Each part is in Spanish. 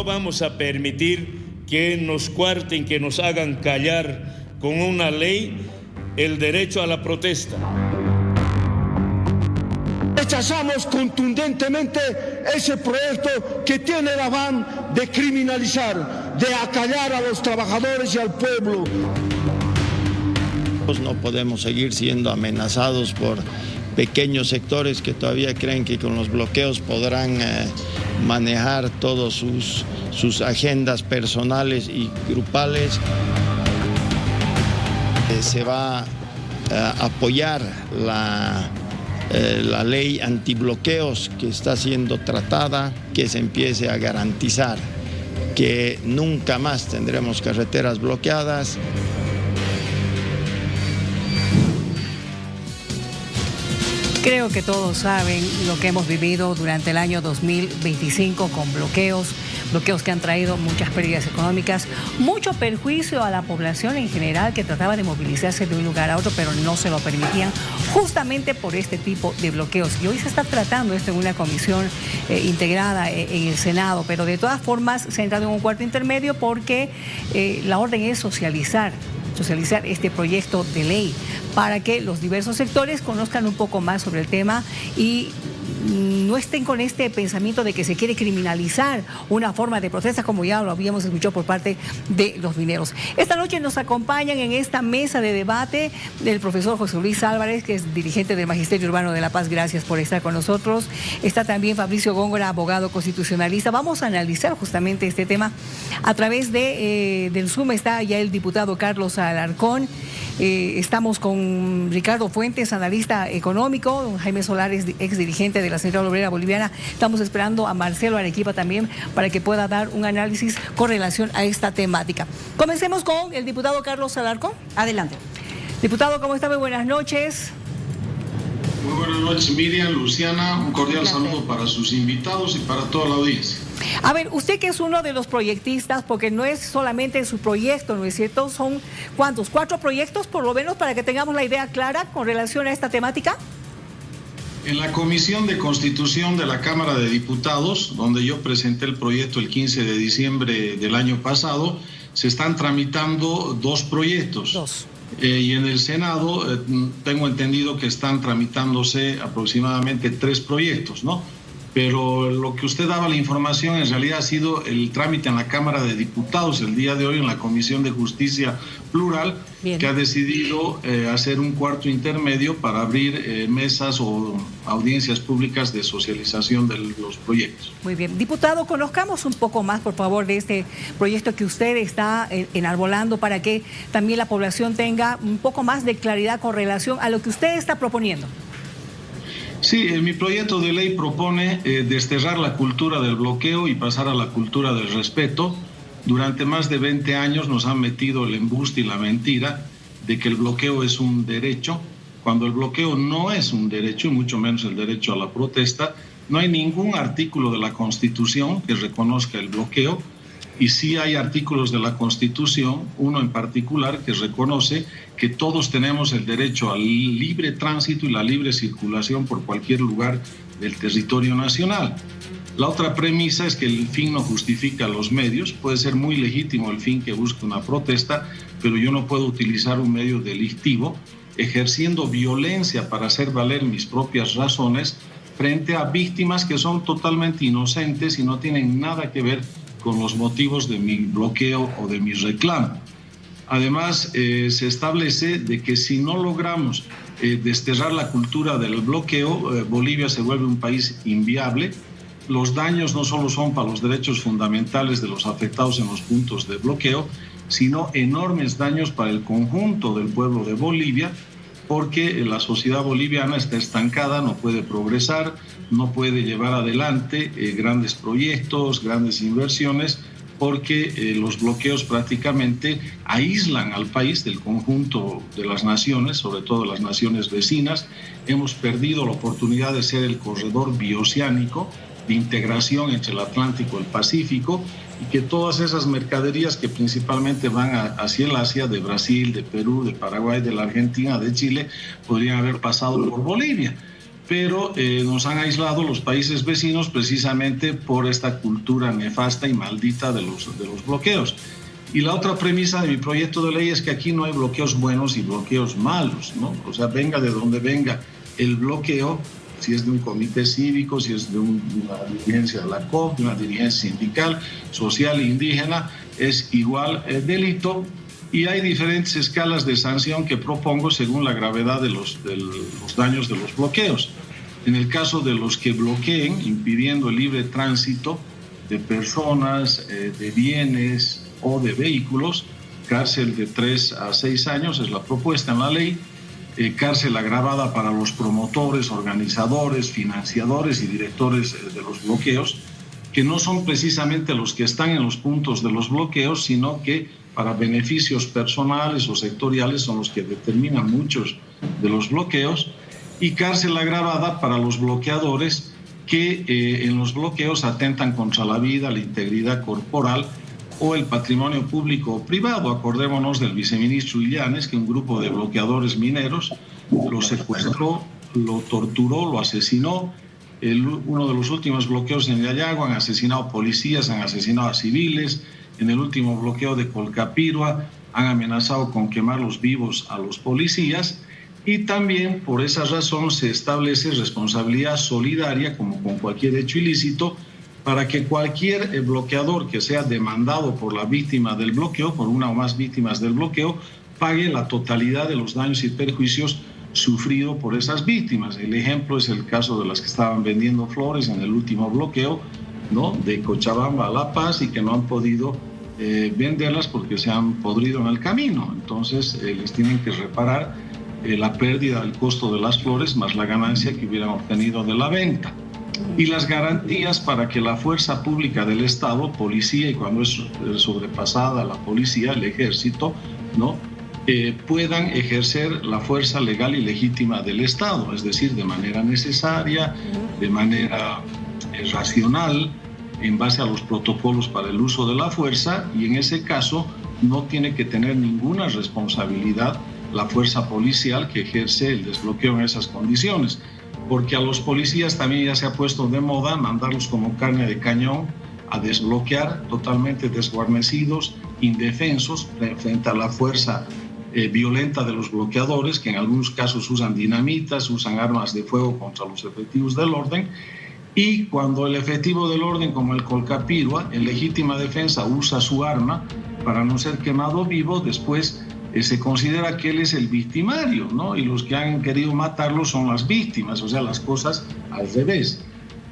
no vamos a permitir que nos cuarten, que nos hagan callar con una ley el derecho a la protesta. Rechazamos contundentemente ese proyecto que tiene el afán de criminalizar, de acallar a los trabajadores y al pueblo. No podemos seguir siendo amenazados por pequeños sectores que todavía creen que con los bloqueos podrán manejar todas sus agendas personales y grupales. Se va a apoyar la ley antibloqueos que está siendo tratada, que se empiece a garantizar que nunca más tendremos carreteras bloqueadas. Creo que todos saben lo que hemos vivido durante el año 2025 con bloqueos que han traído muchas pérdidas económicas, mucho perjuicio a la población en general que trataba de movilizarse de un lugar a otro, pero no se lo permitían justamente por este tipo de bloqueos. Y hoy se está tratando esto en una comisión integrada en el Senado, pero de todas formas se ha entrado en un cuarto intermedio porque la orden es socializar este proyecto de ley para que los diversos sectores conozcan un poco más sobre el tema y no estén con este pensamiento de que se quiere criminalizar una forma de protesta, como ya lo habíamos escuchado por parte de los mineros. Esta noche nos acompañan en esta mesa de debate el profesor José Luis Álvarez, que es dirigente del Magisterio Urbano de La Paz. Gracias por estar con nosotros. Está también Fabricio Góngora, abogado constitucionalista. Vamos a analizar justamente este tema a través del Zoom. Está ya el diputado Carlos Alarcón. Estamos con Ricardo Fuentes, analista económico, don Jaime Solares, ex dirigente de la Central Obrera Boliviana. Estamos esperando a Marcelo Arequipa también para que pueda dar un análisis con relación a esta temática. Comencemos con el diputado Carlos Alarcón. Adelante. Diputado, ¿cómo está? Muy buenas noches. Muy buenas noches, Miriam, Luciana. Un cordial saludo para sus invitados y para toda la audiencia. A ver, usted que es uno de los proyectistas, porque no es solamente su proyecto, ¿no es cierto? Son, ¿cuántos? 4 proyectos, por lo menos, para que tengamos la idea clara con relación a esta temática. En la Comisión de Constitución de la Cámara de Diputados, donde yo presenté el proyecto el 15 de diciembre del año pasado, se están tramitando 2 proyectos. Y en el Senado tengo entendido que están tramitándose aproximadamente 3 proyectos, ¿no? Pero lo que usted daba la información en realidad ha sido el trámite en la Cámara de Diputados el día de hoy en la Comisión de Justicia Plural. Bien. Que ha decidido hacer un cuarto intermedio para abrir mesas o audiencias públicas de socialización de los proyectos. Muy bien. Diputado, conozcamos un poco más, por favor, de este proyecto que usted está enarbolando para que también la población tenga un poco más de claridad con relación a lo que usted está proponiendo. Sí, mi proyecto de ley propone desterrar la cultura del bloqueo y pasar a la cultura del respeto. Durante más de 20 años nos han metido el embuste y la mentira de que el bloqueo es un derecho, cuando el bloqueo no es un derecho, y mucho menos el derecho a la protesta. No hay ningún artículo de la Constitución que reconozca el bloqueo, y sí hay artículos de la Constitución, uno en particular, que reconoce que todos tenemos el derecho al libre tránsito y la libre circulación por cualquier lugar del territorio nacional. La otra premisa es que el fin no justifica los medios. Puede ser muy legítimo el fin que busca una protesta, pero yo no puedo utilizar un medio delictivo ejerciendo violencia para hacer valer mis propias razones frente a víctimas que son totalmente inocentes y no tienen nada que ver con los motivos de mi bloqueo o de mi reclamo. Además, se establece de que si no logramos desterrar la cultura del bloqueo, Bolivia se vuelve un país inviable. Los daños no solo son para los derechos fundamentales de los afectados en los puntos de bloqueo, sino enormes daños para el conjunto del pueblo de Bolivia, porque la sociedad boliviana está estancada, no puede progresar, no puede llevar adelante grandes proyectos, grandes inversiones, porque los bloqueos prácticamente aíslan al país del conjunto de las naciones, sobre todo las naciones vecinas. Hemos perdido la oportunidad de ser el corredor bioceánico de integración entre el Atlántico y el Pacífico, y que todas esas mercaderías que principalmente van hacia el Asia, de Brasil, de Perú, de Paraguay, de la Argentina, de Chile, podrían haber pasado por Bolivia. pero nos han aislado los países vecinos precisamente por esta cultura nefasta y maldita de los bloqueos. Y la otra premisa de mi proyecto de ley es que aquí no hay bloqueos buenos y bloqueos malos, ¿no? O sea, venga de donde venga el bloqueo, si es de un comité cívico, si es de una dirigencia de la COP, de una dirigencia sindical, social e indígena, es igual delito, y hay diferentes escalas de sanción que propongo según la gravedad de los daños de los bloqueos. En el caso de los que bloqueen, impidiendo el libre tránsito de personas, de bienes o de vehículos, cárcel de 3 a 6 años es la propuesta en la ley, cárcel agravada para los promotores, organizadores, financiadores y directores de los bloqueos, que no son precisamente los que están en los puntos de los bloqueos, sino que para beneficios personales o sectoriales son los que determinan muchos de los bloqueos, y cárcel agravada para los bloqueadores que en los bloqueos atentan contra la vida, la integridad corporal o el patrimonio público o privado. Acordémonos del viceministro Illanes, que un grupo de bloqueadores mineros lo secuestró, lo torturó, lo asesinó. Uno de los últimos bloqueos en Yayago han asesinado policías, han asesinado a civiles. En el último bloqueo de Colcapirua han amenazado con quemar los vivos a los policías. Y también por esa razón se establece responsabilidad solidaria, como con cualquier hecho ilícito, para que cualquier bloqueador que sea demandado por la víctima del bloqueo, por una o más víctimas del bloqueo, pague la totalidad de los daños y perjuicios sufridos por esas víctimas. El ejemplo es el caso de las que estaban vendiendo flores en el último bloqueo, ¿no?, de Cochabamba a La Paz, y que no han podido venderlas porque se han podrido en el camino. Entonces les tienen que reparar la pérdida del costo de las flores más la ganancia que hubieran obtenido de la venta. Y las garantías para que la fuerza pública del Estado, policía, y cuando es sobrepasada la policía, el ejército, ¿no?, puedan ejercer la fuerza legal y legítima del Estado, es decir, de manera necesaria, de manera racional, en base a los protocolos para el uso de la fuerza, y en ese caso no tiene que tener ninguna responsabilidad la fuerza policial que ejerce el desbloqueo en esas condiciones. Porque a los policías también ya se ha puesto de moda mandarlos como carne de cañón a desbloquear, totalmente desguarnecidos, indefensos, frente a la fuerza violenta de los bloqueadores, que en algunos casos usan dinamitas, usan armas de fuego contra los efectivos del orden. Y cuando el efectivo del orden, como el Colcapirua, en legítima defensa usa su arma para no ser quemado vivo, después se considera que él es el victimario, ¿no? Y los que han querido matarlo son las víctimas, o sea, las cosas al revés.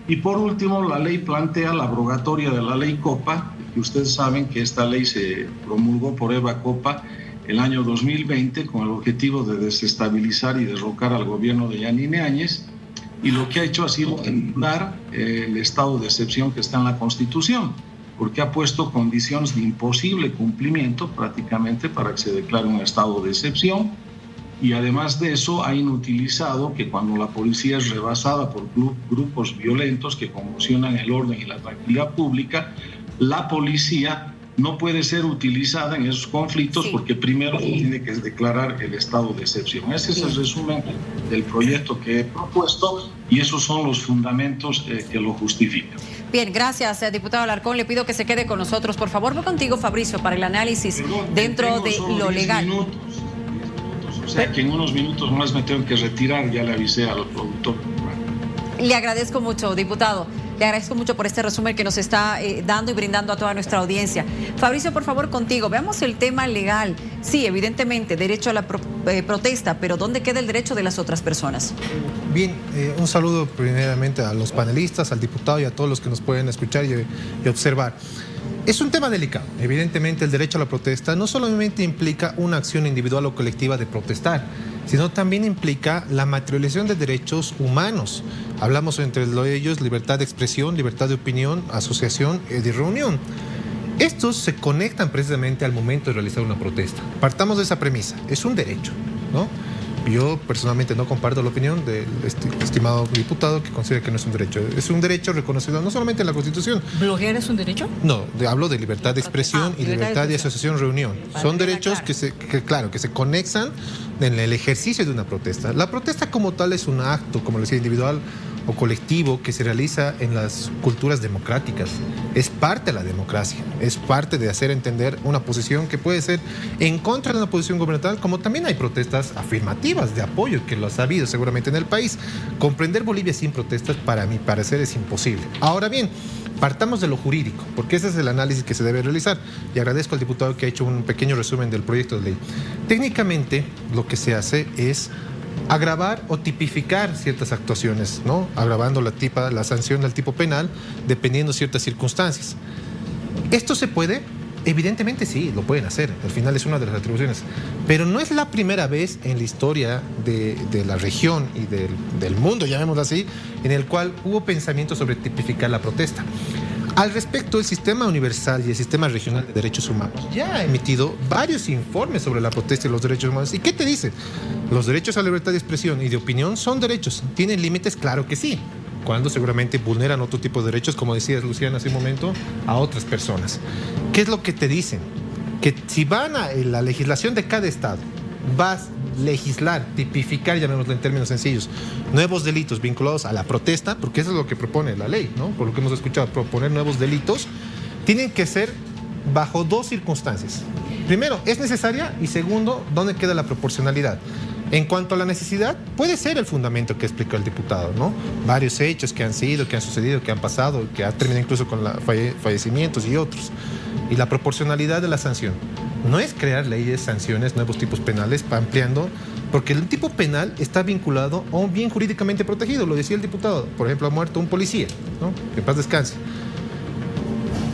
Y por último, la ley plantea la abrogatoria de la ley Copa, que ustedes saben que esta ley se promulgó por Eva Copa el año 2020 con el objetivo de desestabilizar y derrocar al gobierno de Yanine Áñez, y lo que ha hecho ha sido anular el estado de excepción que está en la Constitución, porque ha puesto condiciones de imposible cumplimiento prácticamente para que se declare un estado de excepción, y además de eso ha inutilizado que cuando la policía es rebasada por grupos violentos que conmocionan el orden y la tranquilidad pública, la policía no puede ser utilizada en esos conflictos, sí, porque primero se tiene que declarar el estado de excepción. Ese es el resumen del proyecto que he propuesto, y esos son los fundamentos que lo justifican. Bien, gracias, diputado Alarcón. Le pido que se quede con nosotros. Por favor, voy contigo, Fabricio, para el análisis dentro de lo legal. 10 minutos, o sea que en unos minutos más me tengo que retirar, ya le avisé al productor. Le agradezco mucho, diputado. Le agradezco mucho por este resumen que nos está dando y brindando a toda nuestra audiencia. Fabricio, por favor, contigo. Veamos el tema legal. Sí, evidentemente, derecho a la protesta, pero ¿dónde queda el derecho de las otras personas? Bien, un saludo primeramente a los panelistas, al diputado y a todos los que nos pueden escuchar y observar. Es un tema delicado. Evidentemente, el derecho a la protesta no solamente implica una acción individual o colectiva de protestar, sino también implica la materialización de derechos humanos. Hablamos entre ellos libertad de expresión, libertad de opinión, asociación y de reunión. Estos se conectan precisamente al momento de realizar una protesta. Partamos de esa premisa, es un derecho, ¿no? Yo personalmente no comparto la opinión del estimado diputado que considera que no es un derecho. Es un derecho reconocido no solamente en la Constitución. ¿Bloquear es un derecho? No, hablo de libertad de expresión y libertad de asociación, reunión. Son derechos que se conexan en el ejercicio de una protesta. La protesta como tal es un acto, como le decía, individual o colectivo que se realiza en las culturas democráticas. Es parte de la democracia, es parte de hacer entender una posición que puede ser en contra de una posición gubernamental, como también hay protestas afirmativas de apoyo, que lo ha habido seguramente en el país. Comprender Bolivia sin protestas, para mi parecer, es imposible. Ahora bien, partamos de lo jurídico, porque ese es el análisis que se debe realizar. Y agradezco al diputado que ha hecho un pequeño resumen del proyecto de ley. Técnicamente, lo que se hace es agravar o tipificar ciertas actuaciones, ¿no? Agravando la sanción del tipo penal, dependiendo de ciertas circunstancias. ¿Esto se puede? Evidentemente sí, lo pueden hacer. Al final es una de las atribuciones. Pero no es la primera vez en la historia de la región y del mundo, llamémoslo así, en el cual hubo pensamiento sobre tipificar la protesta. Al respecto, el Sistema Universal y el Sistema Regional de Derechos Humanos ya ha emitido varios informes sobre la protesta y los derechos humanos. ¿Y qué te dice? ¿Los derechos a la libertad de expresión y de opinión son derechos? ¿Tienen límites? Claro que sí. Cuando seguramente vulneran otro tipo de derechos, como decías, Luciana, hace un momento, a otras personas. ¿Qué es lo que te dicen? Que si van a la legislación de cada estado, vas a legislar, tipificar, llamémoslo en términos sencillos, nuevos delitos vinculados a la protesta, porque eso es lo que propone la ley, ¿no? Por lo que hemos escuchado, proponer nuevos delitos, tienen que ser bajo dos circunstancias. Primero, ¿es necesaria? Y segundo, ¿dónde queda la proporcionalidad? En cuanto a la necesidad, puede ser el fundamento que explicó el diputado, ¿no? Varios hechos que han sucedido, que han pasado, que ha terminado incluso con fallecimientos y otros. Y la proporcionalidad de la sanción. No es crear leyes, sanciones, nuevos tipos penales, ampliando, porque el tipo penal está vinculado a un bien jurídicamente protegido, lo decía el diputado. Por ejemplo, ha muerto un policía, ¿no? Que en paz descanse.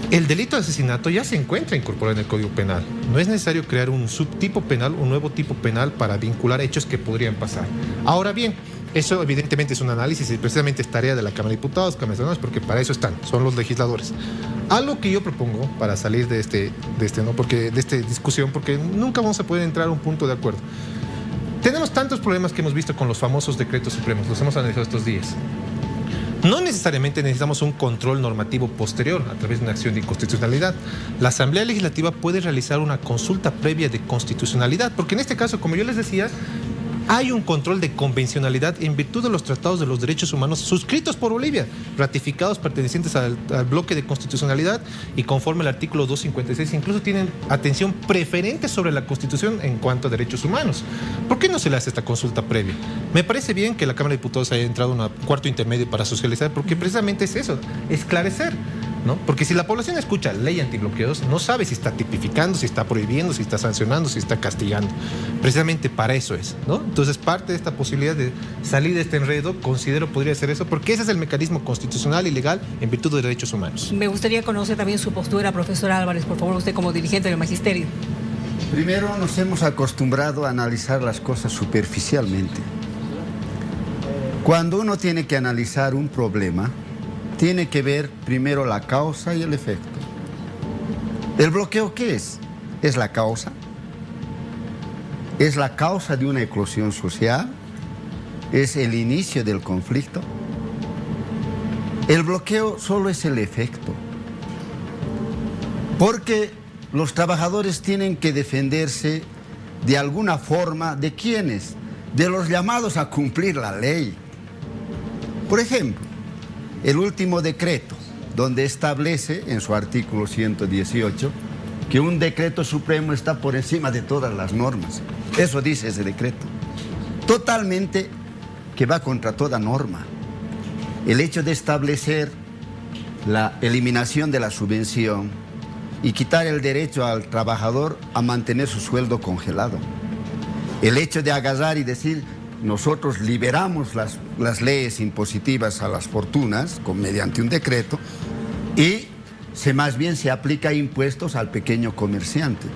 El delito de asesinato ya se encuentra incorporado en el Código Penal. No es necesario crear un subtipo penal, un nuevo tipo penal para vincular hechos que podrían pasar. Ahora bien, eso evidentemente es un análisis y precisamente es tarea de la Cámara de Diputados, Cámara de Senadores, porque para eso están, son los legisladores. Algo que yo propongo para salir de esta discusión, porque nunca vamos a poder entrar a un punto de acuerdo. Tenemos tantos problemas que hemos visto con los famosos decretos supremos, los hemos analizado estos días. No necesariamente necesitamos un control normativo posterior a través de una acción de inconstitucionalidad. La Asamblea Legislativa puede realizar una consulta previa de constitucionalidad, porque en este caso, como yo les decía, hay un control de convencionalidad en virtud de los tratados de los derechos humanos suscritos por Bolivia, ratificados pertenecientes al bloque de constitucionalidad y conforme al artículo 256, incluso tienen atención preferente sobre la Constitución en cuanto a derechos humanos. ¿Por qué no se le hace esta consulta previa? Me parece bien que la Cámara de Diputados haya entrado a un cuarto intermedio para socializar, porque precisamente es eso, esclarecer, ¿no? Porque si la población escucha ley antibloqueos, no sabe si está tipificando, si está prohibiendo, si está sancionando, si está castigando. Precisamente para eso es, ¿no? Entonces, parte de esta posibilidad de salir de este enredo, considero podría ser eso, porque ese es el mecanismo constitucional y legal en virtud de derechos humanos. Me gustaría conocer también su postura, profesor Álvarez, por favor, usted como dirigente del magisterio. Primero, nos hemos acostumbrado a analizar las cosas superficialmente. Cuando uno tiene que analizar un problema, tiene que ver primero la causa y el efecto. ¿El bloqueo qué es? ¿Es la causa? ¿Es la causa de una eclosión social? ¿Es el inicio del conflicto? El bloqueo solo es el efecto. Porque los trabajadores tienen que defenderse de alguna forma. ¿De quiénes? De los llamados a cumplir la ley. Por ejemplo, el último decreto, donde establece en su artículo 118 que un decreto supremo está por encima de todas las normas. Eso dice ese decreto. Totalmente que va contra toda norma. El hecho de establecer la eliminación de la subvención y quitar el derecho al trabajador a mantener su sueldo congelado. El hecho de agarrar y decir: nosotros liberamos las leyes impositivas a las fortunas mediante un decreto y más bien se aplica impuestos al pequeño comerciante.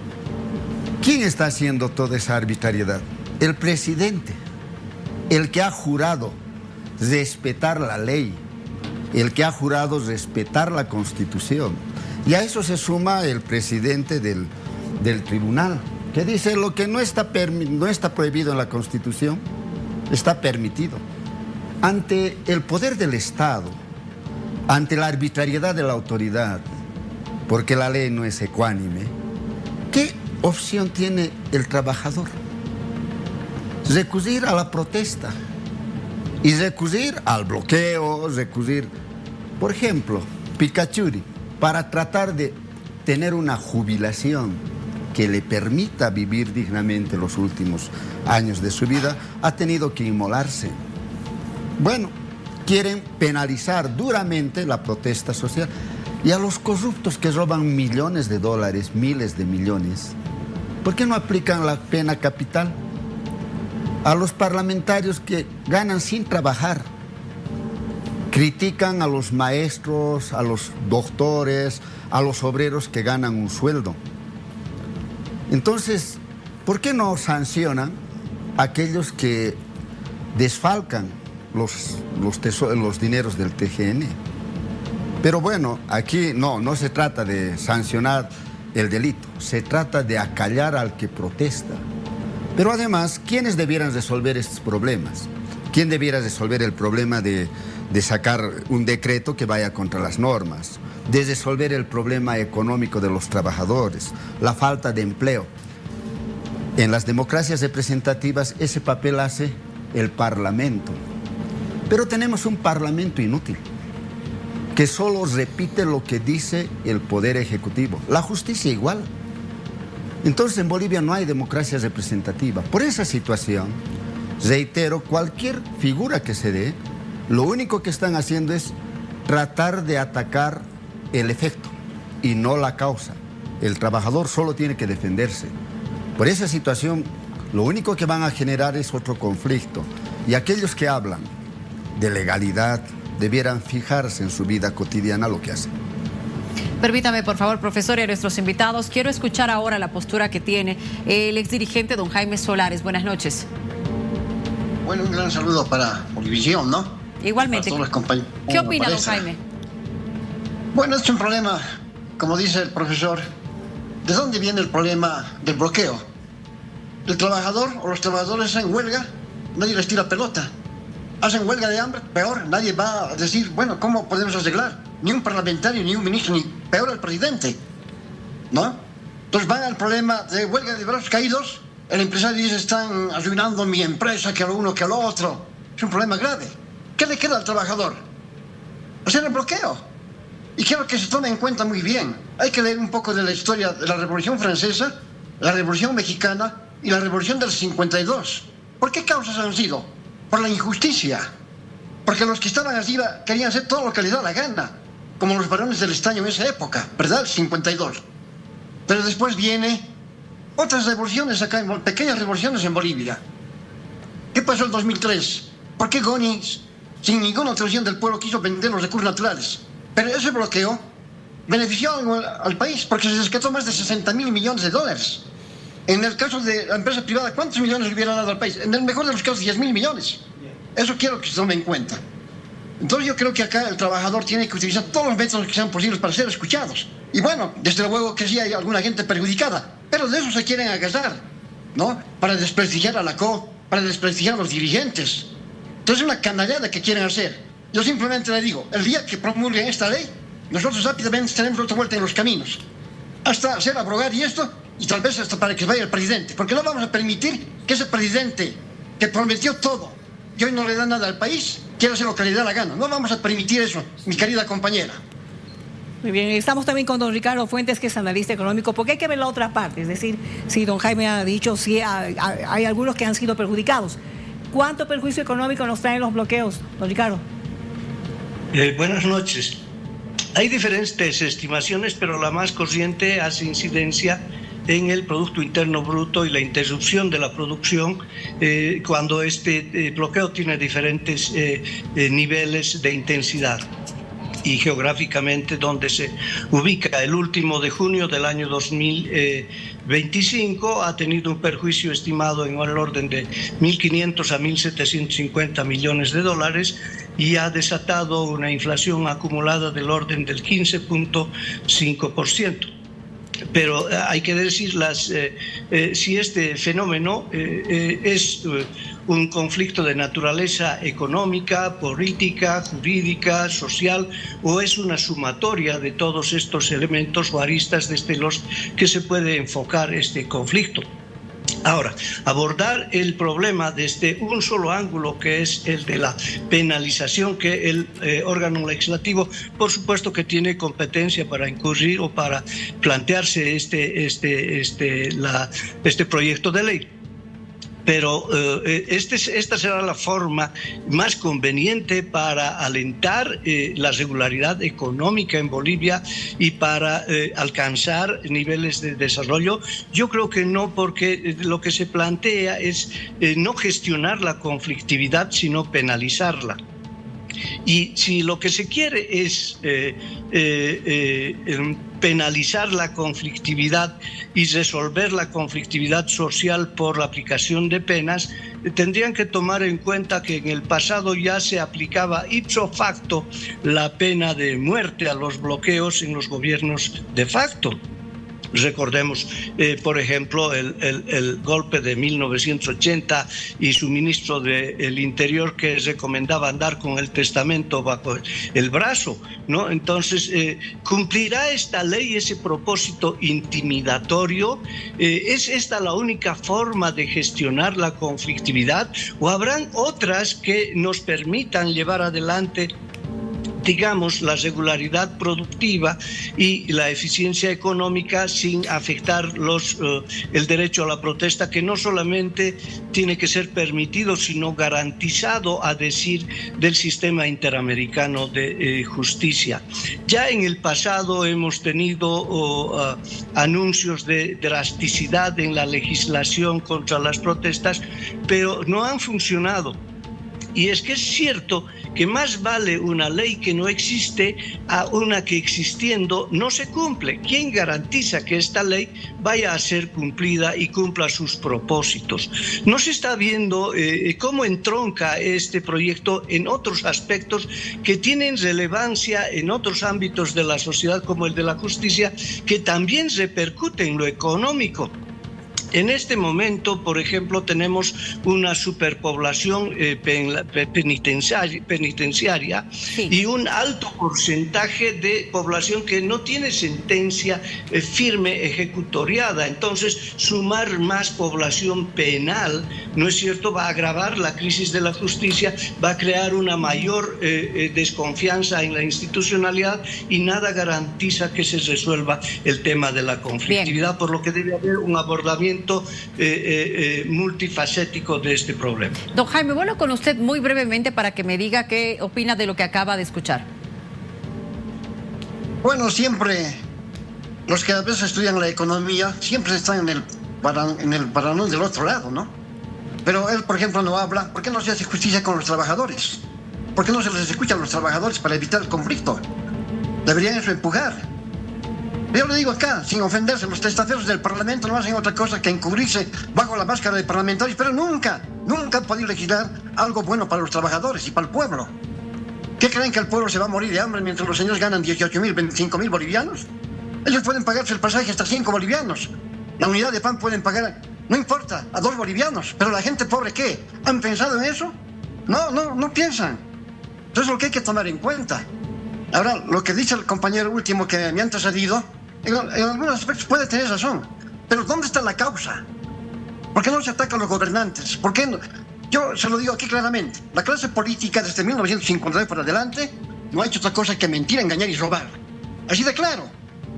¿Quién está haciendo toda esa arbitrariedad? El presidente, el que ha jurado respetar la ley, el que ha jurado respetar la Constitución. Y a eso se suma el presidente del tribunal, que dice lo que no está prohibido en la Constitución, está permitido. Ante el poder del Estado, ante la arbitrariedad de la autoridad, porque la ley no es ecuánime, ¿qué opción tiene el trabajador? Recurrir a la protesta y recurrir al bloqueo, por ejemplo, Picachuri, para tratar de tener una jubilación que le permita vivir dignamente los últimos años de su vida, ha tenido que inmolarse. Bueno, quieren penalizar duramente la protesta social. Y a los corruptos que roban millones de dólares, miles de millones, ¿por qué no aplican la pena capital? A los parlamentarios que ganan sin trabajar, critican a los maestros, a los doctores, a los obreros que ganan un sueldo. Entonces, ¿por qué no sancionan a aquellos que desfalcan los dineros del TGN? Pero bueno, aquí no se trata de sancionar el delito, se trata de acallar al que protesta. Pero además, ¿quiénes debieran resolver estos problemas? ¿Quién debiera resolver el problema de sacar un decreto que vaya contra las normas? De resolver el problema económico de los trabajadores, la falta de empleo. En las democracias representativas ese papel hace el Parlamento. Pero tenemos un Parlamento inútil, que solo repite lo que dice el Poder Ejecutivo. La justicia igual. Entonces en Bolivia no hay democracia representativa. Por esa situación, reitero, cualquier figura que se dé, lo único que están haciendo es tratar de atacar el efecto y no la causa. El trabajador solo tiene que defenderse. Por esa situación, lo único que van a generar es otro conflicto. Y aquellos que hablan de legalidad debieran fijarse en su vida cotidiana lo que hacen. Permítame, por favor, profesor, y a nuestros invitados, quiero escuchar ahora la postura que tiene el exdirigente don Jaime Solares. Buenas noches. Bueno, un gran saludo para Bolivisión, ¿no? Igualmente. ¿Qué opina, don Jaime? Bueno, es un problema, como dice el profesor, ¿de dónde viene el problema del bloqueo? El trabajador o los trabajadores en huelga, nadie les tira pelota. Hacen huelga de hambre, peor, nadie va a decir, bueno, ¿cómo podemos arreglar? Ni un parlamentario, ni un ministro, ni peor el presidente, ¿no? Entonces van al problema de huelga de brazos caídos, el empresario dice, están arruinando mi empresa, que a lo uno, que a lo otro. Es un problema grave. ¿Qué le queda al trabajador? Hacer el bloqueo. Y quiero que se tome en cuenta muy bien. Hay que leer un poco de la historia de la Revolución Francesa, la Revolución Mexicana y la Revolución del 52. ¿Por qué causas han sido? Por la injusticia. Porque los que estaban arriba querían hacer todo lo que les da la gana, como los varones del estaño en esa época, ¿verdad? El 52. Pero después viene otras revoluciones acá, pequeñas revoluciones en Bolivia. ¿Qué pasó en 2003? ¿Por qué Goni, sin ninguna autorización del pueblo, quiso vender los recursos naturales? Pero ese bloqueo benefició al país porque se rescató más de 60.000 millones de dólares. En el caso de la empresa privada, ¿cuántos millones le hubiera dado al país? En el mejor de los casos, 10.000 millones. Eso quiero que se tome en cuenta. Entonces yo creo que acá el trabajador tiene que utilizar todos los métodos que sean posibles para ser escuchados. Y bueno, desde luego que sí hay alguna gente perjudicada, pero de eso se quieren agarrar, ¿no? Para desprestigiar a la COP, para desprestigiar a los dirigentes. Entonces es una canallada que quieren hacer. Yo simplemente le digo, el día que promulguen esta ley, nosotros rápidamente tenemos otra vuelta en los caminos. Hasta hacer abrogar y esto, y tal vez hasta para que vaya el presidente. Porque no vamos a permitir que ese presidente que prometió todo y hoy no le da nada al país, quiera hacer lo que le da la gana. No vamos a permitir eso, mi querida compañera. Muy bien, estamos también con don Ricardo Fuentes, que es analista económico, porque hay que ver la otra parte. Es decir, si don Jaime ha dicho, si hay algunos que han sido perjudicados. ¿Cuánto perjuicio económico nos traen los bloqueos, don Ricardo? Buenas noches. Hay diferentes estimaciones, pero la más corriente hace incidencia en el Producto Interno Bruto y la interrupción de la producción cuando este bloqueo tiene diferentes niveles de intensidad y geográficamente donde se ubica. El último de junio del año 2025 ha tenido un perjuicio estimado en el orden de 1.500 a 1.750 millones de dólares y ha desatado una inflación acumulada del orden del 15.5%. Pero hay que decir, si este fenómeno es un conflicto de naturaleza económica, política, jurídica, social, o es una sumatoria de todos estos elementos o aristas desde los que se puede enfocar este conflicto. Ahora, abordar el problema desde un solo ángulo, que es el de la penalización, que el órgano legislativo, por supuesto que tiene competencia para incurrir o para plantearse este proyecto de ley. Pero esta será la forma más conveniente para alentar la regularidad económica en Bolivia y para alcanzar niveles de desarrollo. Yo creo que no, porque lo que se plantea es no gestionar la conflictividad, sino penalizarla. Y si lo que se quiere es penalizar la conflictividad y resolver la conflictividad social por la aplicación de penas, tendrían que tomar en cuenta que en el pasado ya se aplicaba ipso facto la pena de muerte a los bloqueos en los gobiernos de facto. Recordemos, por ejemplo, el golpe de 1980 y su ministro del Interior, que recomendaba andar con el testamento bajo el brazo, ¿no? Entonces, ¿cumplirá esta ley ese propósito intimidatorio? ¿Es esta la única forma de gestionar la conflictividad? ¿O habrán otras que nos permitan llevar adelante, digamos, la regularidad productiva y la eficiencia económica sin afectar el derecho a la protesta, que no solamente tiene que ser permitido, sino garantizado, a decir del sistema interamericano de justicia? Ya en el pasado hemos tenido anuncios de drasticidad en la legislación contra las protestas, pero no han funcionado. Y es que es cierto que más vale una ley que no existe a una que existiendo no se cumple. ¿Quién garantiza que esta ley vaya a ser cumplida y cumpla sus propósitos? No se está viendo cómo entronca este proyecto en otros aspectos que tienen relevancia en otros ámbitos de la sociedad, como el de la justicia, que también repercute en lo económico. En este momento, por ejemplo, tenemos una superpoblación penitenciaria sí, y un alto porcentaje de población que no tiene sentencia firme ejecutoriada. Entonces, sumar más población penal, ¿no es cierto?, va a agravar la crisis de la justicia, va a crear una mayor desconfianza en la institucionalidad, y nada garantiza que se resuelva el tema de la conflictividad. Bien. Por lo que debe haber un abordamiento multifacético de este problema. Don Jaime, vuelvo con usted muy brevemente para que me diga qué opina de lo que acaba de escuchar. Bueno, siempre los que a veces estudian la economía siempre están en el paranón del otro lado, ¿no? Pero él, por ejemplo, no habla. ¿Por qué no se hace justicia con los trabajadores? ¿Por qué no se les escucha a los trabajadores para evitar el conflicto? Deberían eso empujar. Yo le digo acá, sin ofenderse, los testaferros del Parlamento no hacen otra cosa que encubrirse bajo la máscara de parlamentarios, pero nunca han podido legislar algo bueno para los trabajadores y para el pueblo. ¿Qué creen, que el pueblo se va a morir de hambre mientras los señores ganan 18.000, 25.000 bolivianos? Ellos pueden pagarse el pasaje hasta 5 bolivianos. La unidad de pan pueden pagar, no importa, a 2 bolivianos. Pero la gente pobre, ¿qué? ¿Han pensado en eso? No piensan. Eso es lo que hay que tomar en cuenta. Ahora, lo que dice el compañero último que me ha antecedido, en algunos aspectos puede tener razón, pero ¿dónde está la causa? ¿Por qué no se ataca a los gobernantes? ¿Por qué no? Yo se lo digo aquí claramente, la clase política desde 1959 para adelante no ha hecho otra cosa que mentir, engañar y robar. Así de claro.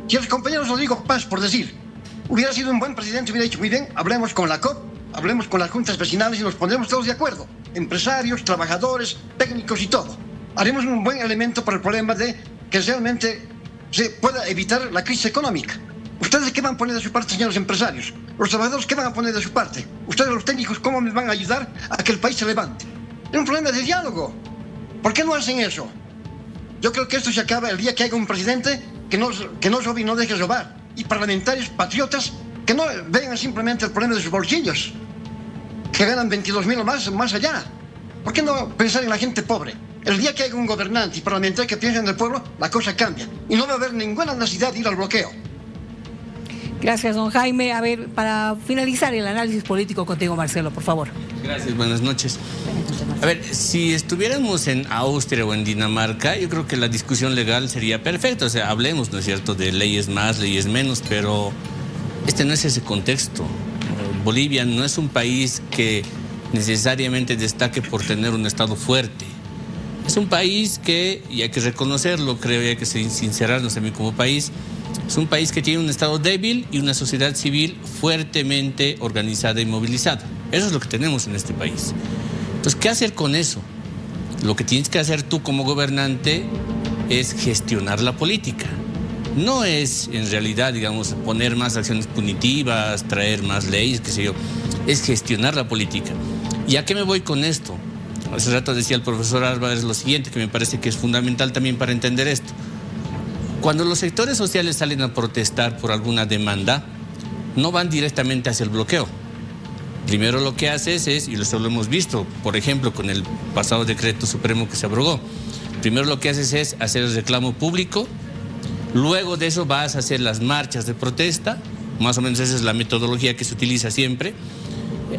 Si a los compañeros Rodrigo Paz, por decir, hubiera sido un buen presidente, hubiera dicho, muy bien, hablemos con la COP, hablemos con las juntas vecinales y nos pondremos todos de acuerdo, empresarios, trabajadores, técnicos y todo. Haremos un buen elemento para el problema de que realmente se pueda evitar la crisis económica. ¿Ustedes qué van a poner de su parte, señores empresarios? ¿Los trabajadores qué van a poner de su parte? ¿Ustedes, los técnicos, cómo me van a ayudar a que el país se levante? Es un problema de diálogo. ¿Por qué no hacen eso? Yo creo que esto se acaba el día que haya un presidente que no robe y no deje robar, y parlamentarios patriotas que no vean simplemente el problema de sus bolsillos, que ganan 22.000 o más allá. ¿Por qué no pensar en la gente pobre? El día que haya un gobernante y parlamentario que piense en el pueblo, la cosa cambia. Y no va a haber ninguna necesidad de ir al bloqueo. Gracias, don Jaime. A ver, para finalizar el análisis político contigo, Marcelo, por favor. Gracias, buenas noches. A ver, si estuviéramos en Austria o en Dinamarca, yo creo que la discusión legal sería perfecta. O sea, hablemos, ¿no es cierto?, de leyes más, leyes menos, pero este no es ese contexto. Bolivia no es un país que necesariamente destaque por tener un Estado fuerte. Es un país que, y hay que reconocerlo, creo, y hay que sincerarnos también como país, es un país que tiene un Estado débil y una sociedad civil fuertemente organizada y movilizada. Eso es lo que tenemos en este país. Entonces, ¿qué hacer con eso? Lo que tienes que hacer tú como gobernante es gestionar la política. No es, en realidad, digamos, poner más acciones punitivas, traer más leyes, qué sé yo. Es gestionar la política. ¿Y a qué me voy con esto? Hace rato decía el profesor Álvarez lo siguiente, que me parece que es fundamental también para entender esto. Cuando los sectores sociales salen a protestar por alguna demanda, no van directamente hacia el bloqueo. Primero lo que haces es, y eso lo hemos visto, por ejemplo, con el pasado decreto supremo que se abrogó, primero lo que haces es hacer el reclamo público, luego de eso vas a hacer las marchas de protesta, más o menos esa es la metodología que se utiliza siempre.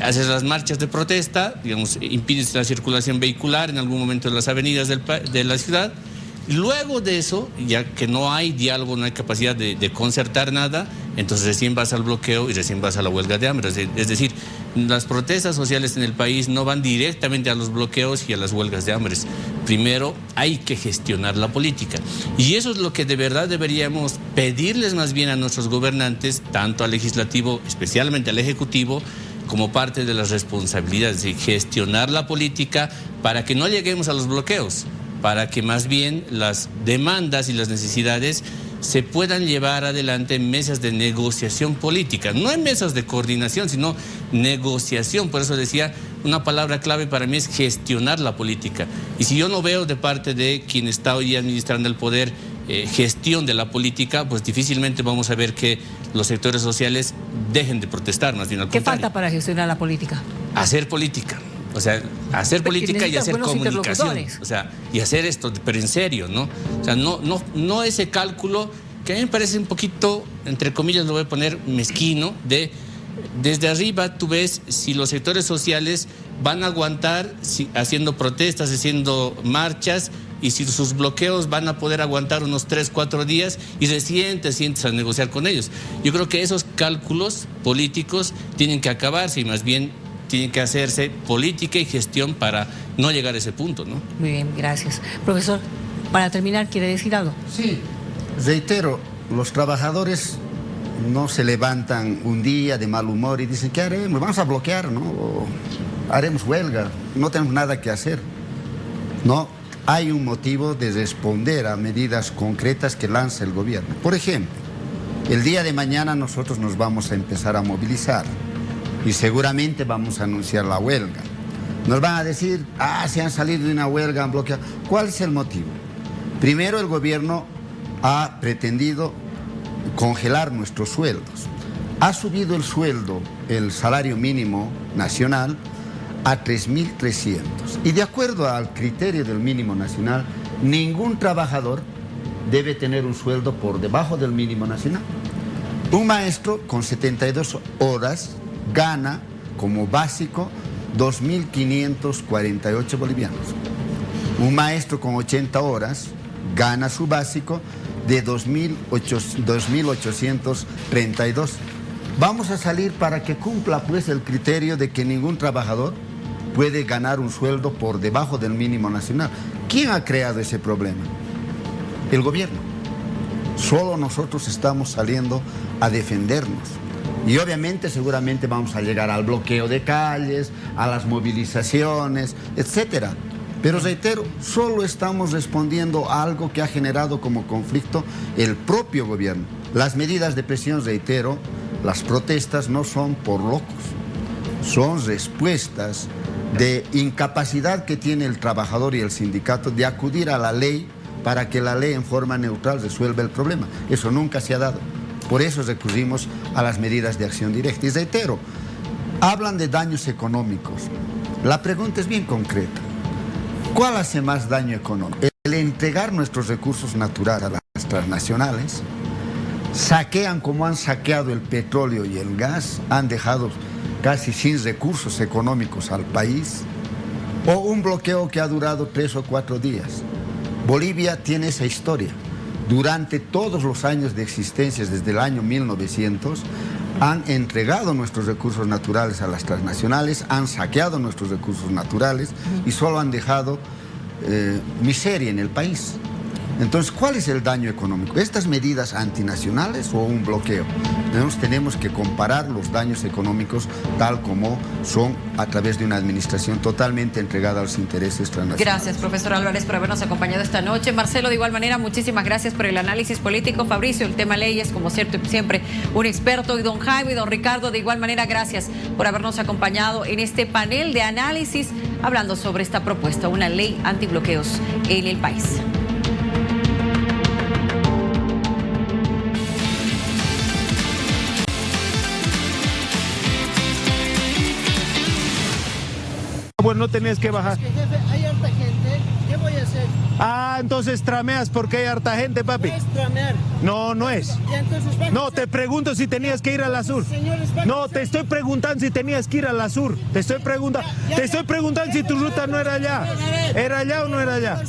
Haces las marchas de protesta, digamos, impides la circulación vehicular en algún momento en las avenidas de la ciudad. Y luego de eso, ya que no hay diálogo, no hay capacidad de concertar nada, entonces recién vas al bloqueo y recién vas a la huelga de hambre. Es decir, las protestas sociales en el país no van directamente a los bloqueos y a las huelgas de hambre. Primero hay que gestionar la política. Y eso es lo que de verdad deberíamos pedirles más bien a nuestros gobernantes, tanto al legislativo, especialmente al ejecutivo, como parte de las responsabilidades de gestionar la política para que no lleguemos a los bloqueos, para que más bien las demandas y las necesidades se puedan llevar adelante en mesas de negociación política, no en mesas de coordinación, sino negociación. Por eso decía, una palabra clave para mí es gestionar la política. Y si yo no veo de parte de quien está hoy administrando el poder gestión de la política, pues difícilmente vamos a ver que los sectores sociales dejen de protestar, más bien al contrario. ¿Qué falta para gestionar la política? Hacer política. O sea, hacer política y hacer comunicación. O sea, y hacer esto, pero en serio, ¿no? O sea, no ese cálculo que a mí me parece un poquito, entre comillas lo voy a poner, mezquino, desde arriba tú ves si los sectores sociales van a aguantar haciendo protestas, haciendo marchas, y si sus bloqueos van a poder aguantar unos 3, 4 días y recién te sientes a negociar con ellos. Yo creo que esos cálculos políticos tienen que acabarse y más bien tiene que hacerse política y gestión para no llegar a ese punto, ¿no? Muy bien, gracias. Profesor, para terminar, ¿quiere decir algo? Sí, reitero, los trabajadores no se levantan un día de mal humor y dicen, ¿qué haremos? Vamos a bloquear, ¿no? O haremos huelga, no tenemos nada que hacer. No, hay un motivo de responder a medidas concretas que lanza el gobierno. Por ejemplo, el día de mañana nosotros nos vamos a empezar a movilizar y seguramente vamos a anunciar la huelga. Nos van a decir, se han salido de una huelga, han bloqueado. ¿Cuál es el motivo? Primero, el gobierno ha pretendido congelar nuestros sueldos. Ha subido el sueldo, el salario mínimo nacional, a 3.300. Y de acuerdo al criterio del mínimo nacional, ningún trabajador debe tener un sueldo por debajo del mínimo nacional. Un maestro con 72 horas gana como básico 2.548 bolivianos. Un maestro con 80 horas gana su básico de 2.832. Vamos a salir para que cumpla pues el criterio de que ningún trabajador puede ganar un sueldo por debajo del mínimo nacional. ¿Quién ha creado ese problema? El gobierno. Solo nosotros estamos saliendo a defendernos. Y obviamente, seguramente vamos a llegar al bloqueo de calles, a las movilizaciones, etcétera. Pero reitero, solo estamos respondiendo a algo que ha generado como conflicto el propio gobierno. Las medidas de presión, reitero, las protestas no son por locos, son respuestas de incapacidad que tiene el trabajador y el sindicato de acudir a la ley para que la ley en forma neutral resuelva el problema. Eso nunca se ha dado. Por eso recurrimos a las medidas de acción directa. Y reitero, hablan de daños económicos. La pregunta es bien concreta. ¿Cuál hace más daño económico? ¿El entregar nuestros recursos naturales a las transnacionales saquean como han saqueado el petróleo y el gas, han dejado casi sin recursos económicos al país, o un bloqueo que ha durado 3 o 4 días. Bolivia tiene esa historia. Durante todos los años de existencia, desde el año 1900, han entregado nuestros recursos naturales a las transnacionales, han saqueado nuestros recursos naturales y solo han dejado miseria en el país. Entonces, ¿cuál es el daño económico? ¿Estas medidas antinacionales o un bloqueo? Tenemos que comparar los daños económicos tal como son a través de una administración totalmente entregada a los intereses transnacionales. Gracias, profesor Álvarez, por habernos acompañado esta noche. Marcelo, de igual manera, muchísimas gracias por el análisis político. Fabricio, el tema leyes, como siempre, un experto. Y don Jaime y don Ricardo, de igual manera, gracias por habernos acompañado en este panel de análisis hablando sobre esta propuesta, una ley antibloqueos en el país. Bueno, no tenías que bajar. Es que, jefe, hay harta gente. ¿Qué voy a hacer? Ah, entonces trameas porque hay harta gente, papi. No es tramear. No, no es. Ya, entonces, no, te pregunto si tenías que ir a la sur. No, te estoy preguntando si tenías que ir a la sur. Te estoy preguntando si tu ruta no era allá. ¿Era allá o no era allá?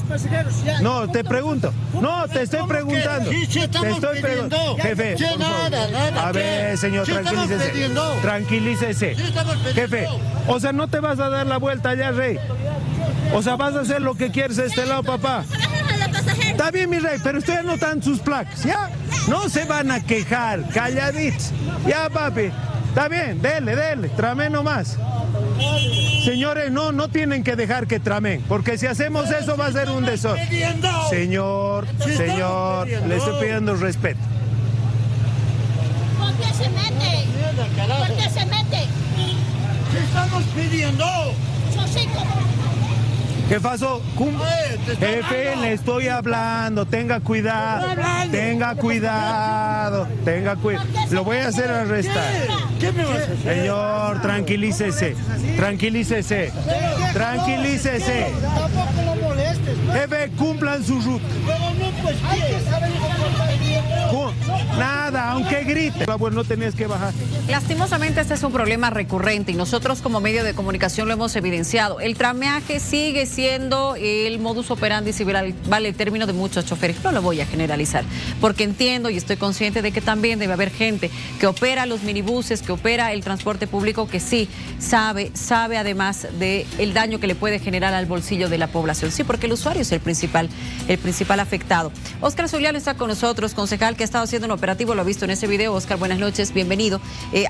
No, te pregunto. No, te estoy preguntando. Sí, te estoy preguntando. Jefe, por favor. A ver, señor, tranquilícese. Tranquilícese. Jefe, o sea, no te vas a dar la vuelta allá, rey. O sea, vas a hacer lo que quieres a este lado, papá. Está bien, mi rey, pero estoy anotando sus placas, ¿ya? No se van a quejar, calladitos. Ya, papi. Está bien, dele, tramé nomás. Señores, no tienen que dejar que tramen, porque si hacemos eso va a ser un desorden. Señor, le estoy pidiendo respeto. ¿Por qué se mete? ¿Por qué se mete? ¿Qué estamos pidiendo? ¿Qué pasó? Jefe, le estoy hablando, tenga cuidado. Lo voy a hacer arrestar. ¿Qué me vas a hacer? Señor, tranquilícese. Tampoco lo molestes. Jefe, cumplan su ruta. Pero no, pues, hay que saber Nada, aunque grite. Bueno, no tenías que bajar. Lastimosamente este es un problema recurrente y nosotros como medio de comunicación lo hemos evidenciado. El trameaje sigue siendo el modus operandi, si vale el término, de muchos choferes. No lo voy a generalizar, porque entiendo y estoy consciente de que también debe haber gente que opera los minibuses, que opera el transporte público, que sí sabe además del daño que le puede generar al bolsillo de la población. Sí, porque el usuario es el principal afectado. Óscar Zuliano está con nosotros, concejal que ha estado haciendo un operativo, lo ha visto en ese video. Óscar, buenas noches, bienvenido.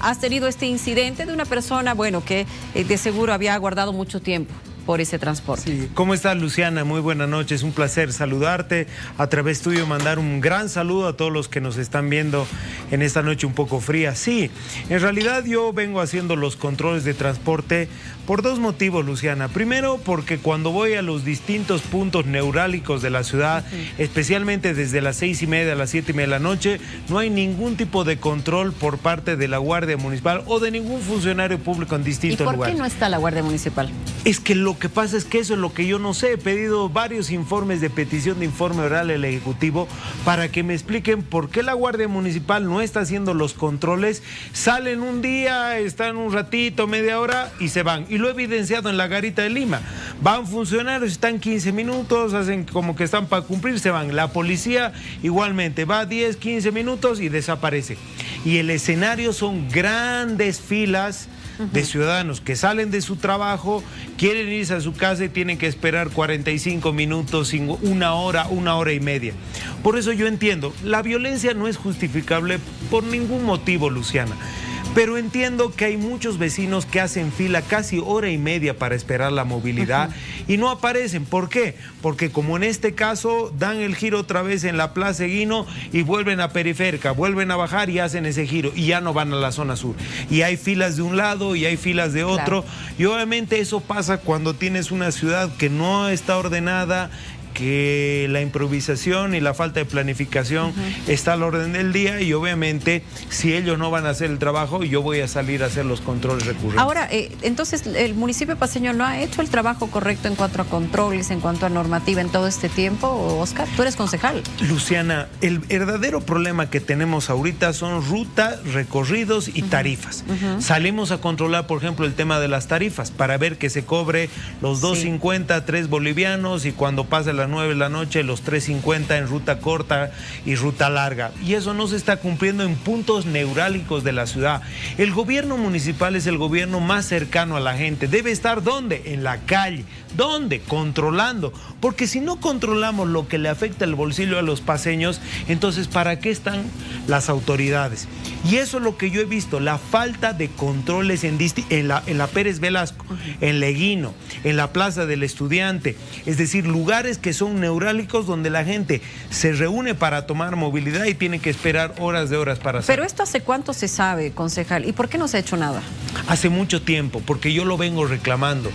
Has tenido este incidente de una persona, que de seguro había aguardado mucho tiempo por ese transporte. Sí. ¿Cómo estás, Luciana? Muy buenas noches, un placer saludarte. A través tuyo mandar un gran saludo a todos los que nos están viendo en esta noche un poco fría. Sí, en realidad yo vengo haciendo los controles de transporte por dos motivos, Luciana. Primero, porque cuando voy a los distintos puntos neurálgicos de la ciudad, especialmente desde las 6:30 a las 7:30 de la noche, no hay ningún tipo de control por parte de la Guardia Municipal o de ningún funcionario público en distintos lugares. ¿Y por qué no está la Guardia Municipal? Es que lo que pasa es que eso es lo que yo no sé. He pedido varios informes de petición de informe oral al Ejecutivo para que me expliquen por qué la Guardia Municipal no está haciendo los controles. Salen un día, están un ratito, media hora y se van. Y lo he evidenciado en la Garita de Lima. Van funcionarios, están 15 minutos, hacen como que están para cumplir, se van. La policía igualmente va 10, 15 minutos y desaparece. Y el escenario son grandes filas de ciudadanos que salen de su trabajo, quieren irse a su casa y tienen que esperar 45 minutos, una hora y media. Por eso yo entiendo, la violencia no es justificable por ningún motivo, Luciana. Pero entiendo que hay muchos vecinos que hacen fila casi hora y media para esperar la movilidad y no aparecen. ¿Por qué? Porque como en este caso dan el giro otra vez en la Plaza Eguino y vuelven a Periférica, vuelven a bajar y hacen ese giro y ya no van a la zona sur. Y hay filas de un lado y hay filas de otro. Claro. Y obviamente eso pasa cuando tienes una ciudad que no está ordenada, que la improvisación y la falta de planificación está a la orden del día, y obviamente si ellos no van a hacer el trabajo, yo voy a salir a hacer los controles recurrentes. Ahora, entonces, ¿el municipio paceño no ha hecho el trabajo correcto en cuanto a controles, en cuanto a normativa en todo este tiempo? Oscar, tú eres concejal. Luciana, el verdadero problema que tenemos ahorita son rutas, recorridos y tarifas. Salimos a controlar, por ejemplo, el tema de las tarifas para ver que se cobre los 2.50, 3 bolivianos, y cuando pase las 9 de la noche los 3.50 en ruta corta y ruta larga. Y eso no se está cumpliendo en puntos neurálgicos de la ciudad. El gobierno municipal es el gobierno más cercano a la gente. Debe estar ¿dónde? En la calle. ¿Dónde? Controlando. Porque si no controlamos lo que le afecta el bolsillo a los paceños, entonces ¿para qué están las autoridades? Y eso es lo que yo he visto, la falta de controles en la Pérez Velasco, en Leguino, en la Plaza del Estudiante, es decir, lugares que son neurálgicos donde la gente se reúne para tomar movilidad y tiene que esperar horas de horas para hacerlo. Pero esto ¿hace cuánto se sabe, concejal? ¿Y por qué no se ha hecho nada? Hace mucho tiempo, porque yo lo vengo reclamando.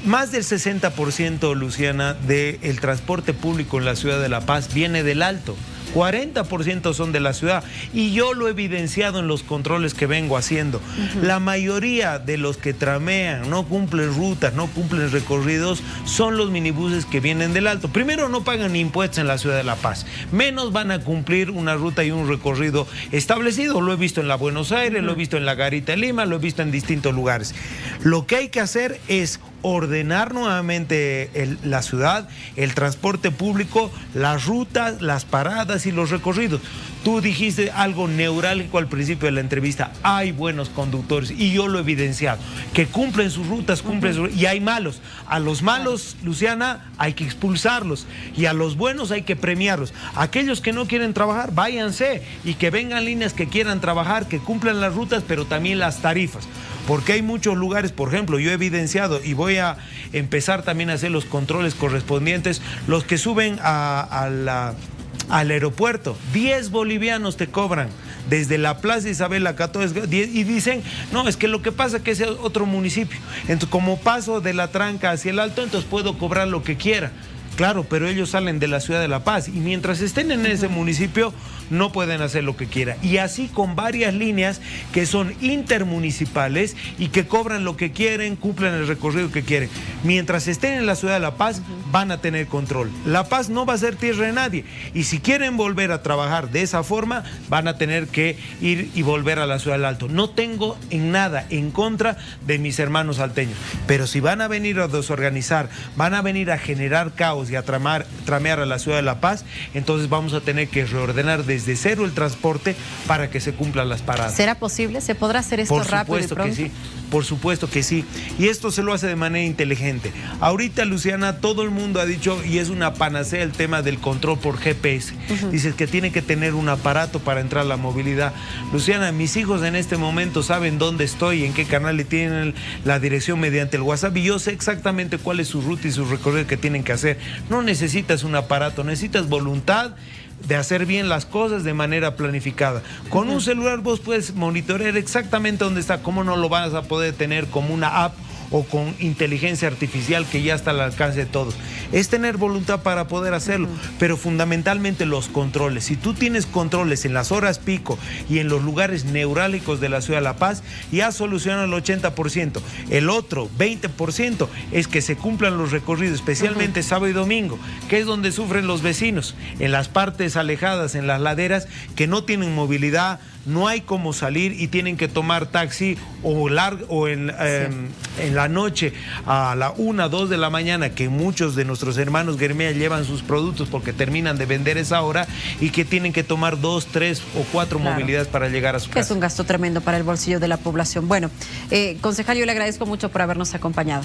Más del 60%, Luciana, del transporte público en la ciudad de La Paz viene del Alto. 40% son de la ciudad, y yo lo he evidenciado en los controles que vengo haciendo. La mayoría de los que tramean, no cumplen rutas, no cumplen recorridos, son los minibuses que vienen del Alto. Primero, no pagan impuestos en la ciudad de La Paz, menos van a cumplir una ruta y un recorrido establecido. Lo he visto en la Buenos Aires, lo he visto en la Garita de Lima, lo he visto en distintos lugares. Lo que hay que hacer es ordenar nuevamente la ciudad, el transporte público, las rutas, las paradas y los recorridos. Tú dijiste algo neurálgico al principio de la entrevista: hay buenos conductores, y yo lo he evidenciado, que cumplen sus rutas, y hay malos. A los malos, Luciana, hay que expulsarlos, y a los buenos hay que premiarlos. Aquellos que no quieren trabajar, váyanse, y que vengan líneas que quieran trabajar, que cumplan las rutas, pero también las tarifas. Porque hay muchos lugares, por ejemplo, yo he evidenciado, y voy a empezar también a hacer los controles correspondientes, los que suben al aeropuerto, 10 bolivianos te cobran desde la Plaza Isabel a 14, y dicen, no, es que lo que pasa es que es otro municipio, entonces como paso de la Tranca hacia el Alto, entonces puedo cobrar lo que quiera. Claro, pero ellos salen de la ciudad de La Paz, y mientras estén en ese municipio no pueden hacer lo que quieran. Y así con varias líneas que son intermunicipales y que cobran lo que quieren, cumplen el recorrido que quieren. Mientras estén en la ciudad de La Paz van a tener control. La Paz no va a ser tierra de nadie, y si quieren volver a trabajar de esa forma van a tener que ir y volver a la ciudad del Alto. No tengo en nada en contra de mis hermanos salteños, pero si van a venir a desorganizar, van a venir a generar caos y a tramear a la ciudad de La Paz, entonces vamos a tener que reordenar desde cero el transporte para que se cumplan las paradas. ¿Será posible? ¿Se podrá hacer esto rápido y pronto? Por supuesto que sí, por supuesto que sí. Y esto se lo hace de manera inteligente. Ahorita, Luciana, todo el mundo ha dicho, y es una panacea, el tema del control por GPS. Dices que tiene que tener un aparato para entrar a la movilidad. Luciana, mis hijos en este momento saben dónde estoy, en qué canal le tienen la dirección mediante el WhatsApp, y yo sé exactamente cuál es su ruta y su recorrido que tienen que hacer. No necesitas un aparato, necesitas voluntad de hacer bien las cosas de manera planificada. Con un celular vos puedes monitorear exactamente dónde está. ¿Cómo no lo vas a poder tener como una app o con inteligencia artificial que ya está al alcance de todos? Es tener voluntad para poder hacerlo, pero fundamentalmente los controles. Si tú tienes controles en las horas pico y en los lugares neurálgicos de la ciudad de La Paz, ya solucionan el 80%. El otro 20% es que se cumplan los recorridos, especialmente sábado y domingo, que es donde sufren los vecinos, en las partes alejadas, en las laderas, que no tienen movilidad, no hay cómo salir y tienen que tomar taxi o en la noche a la 1, 2 de la mañana, que muchos de nuestros hermanos Guermea llevan sus productos porque terminan de vender esa hora, y que tienen que tomar 2, 3 o 4 movilidades para llegar a su casa. Es un gasto tremendo para el bolsillo de la población. Bueno, concejal, yo le agradezco mucho por habernos acompañado.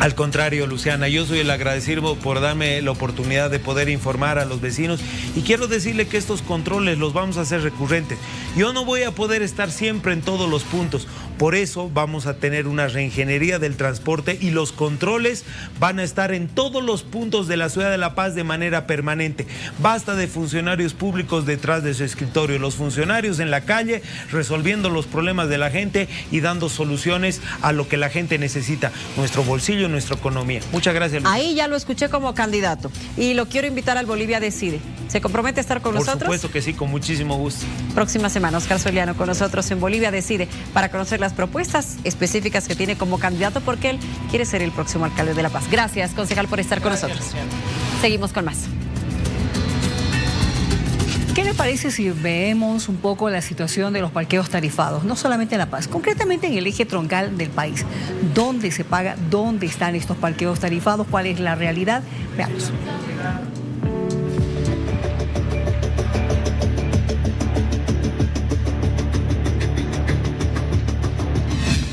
Al contrario, Luciana, yo soy el agradecido por darme la oportunidad de poder informar a los vecinos, y quiero decirle que estos controles los vamos a hacer recurrentes. Yo no voy a poder estar siempre en todos los puntos, por eso vamos a tener una reingeniería del transporte, y los controles van a estar en todos los puntos de la ciudad de La Paz de manera permanente. Basta de funcionarios públicos detrás de su escritorio, los funcionarios en la calle resolviendo los problemas de la gente y dando soluciones a lo que la gente necesita. Nuestro bolsillo en nuestra economía. Muchas gracias, Luis. Ahí ya lo escuché como candidato y lo quiero invitar al Bolivia Decide. ¿Se compromete a estar con nosotros? Por supuesto que sí, con muchísimo gusto. Próxima semana, Oscar Soriano con nosotros en Bolivia Decide para conocer las propuestas específicas que tiene como candidato porque él quiere ser el próximo alcalde de La Paz. Gracias, concejal, por estar con nosotros. Seguimos con más. ¿Qué le parece si vemos un poco la situación de los parqueos tarifados? No solamente en La Paz, concretamente en el eje troncal del país. ¿Dónde se paga? ¿Dónde están estos parqueos tarifados? ¿Cuál es la realidad? Veamos.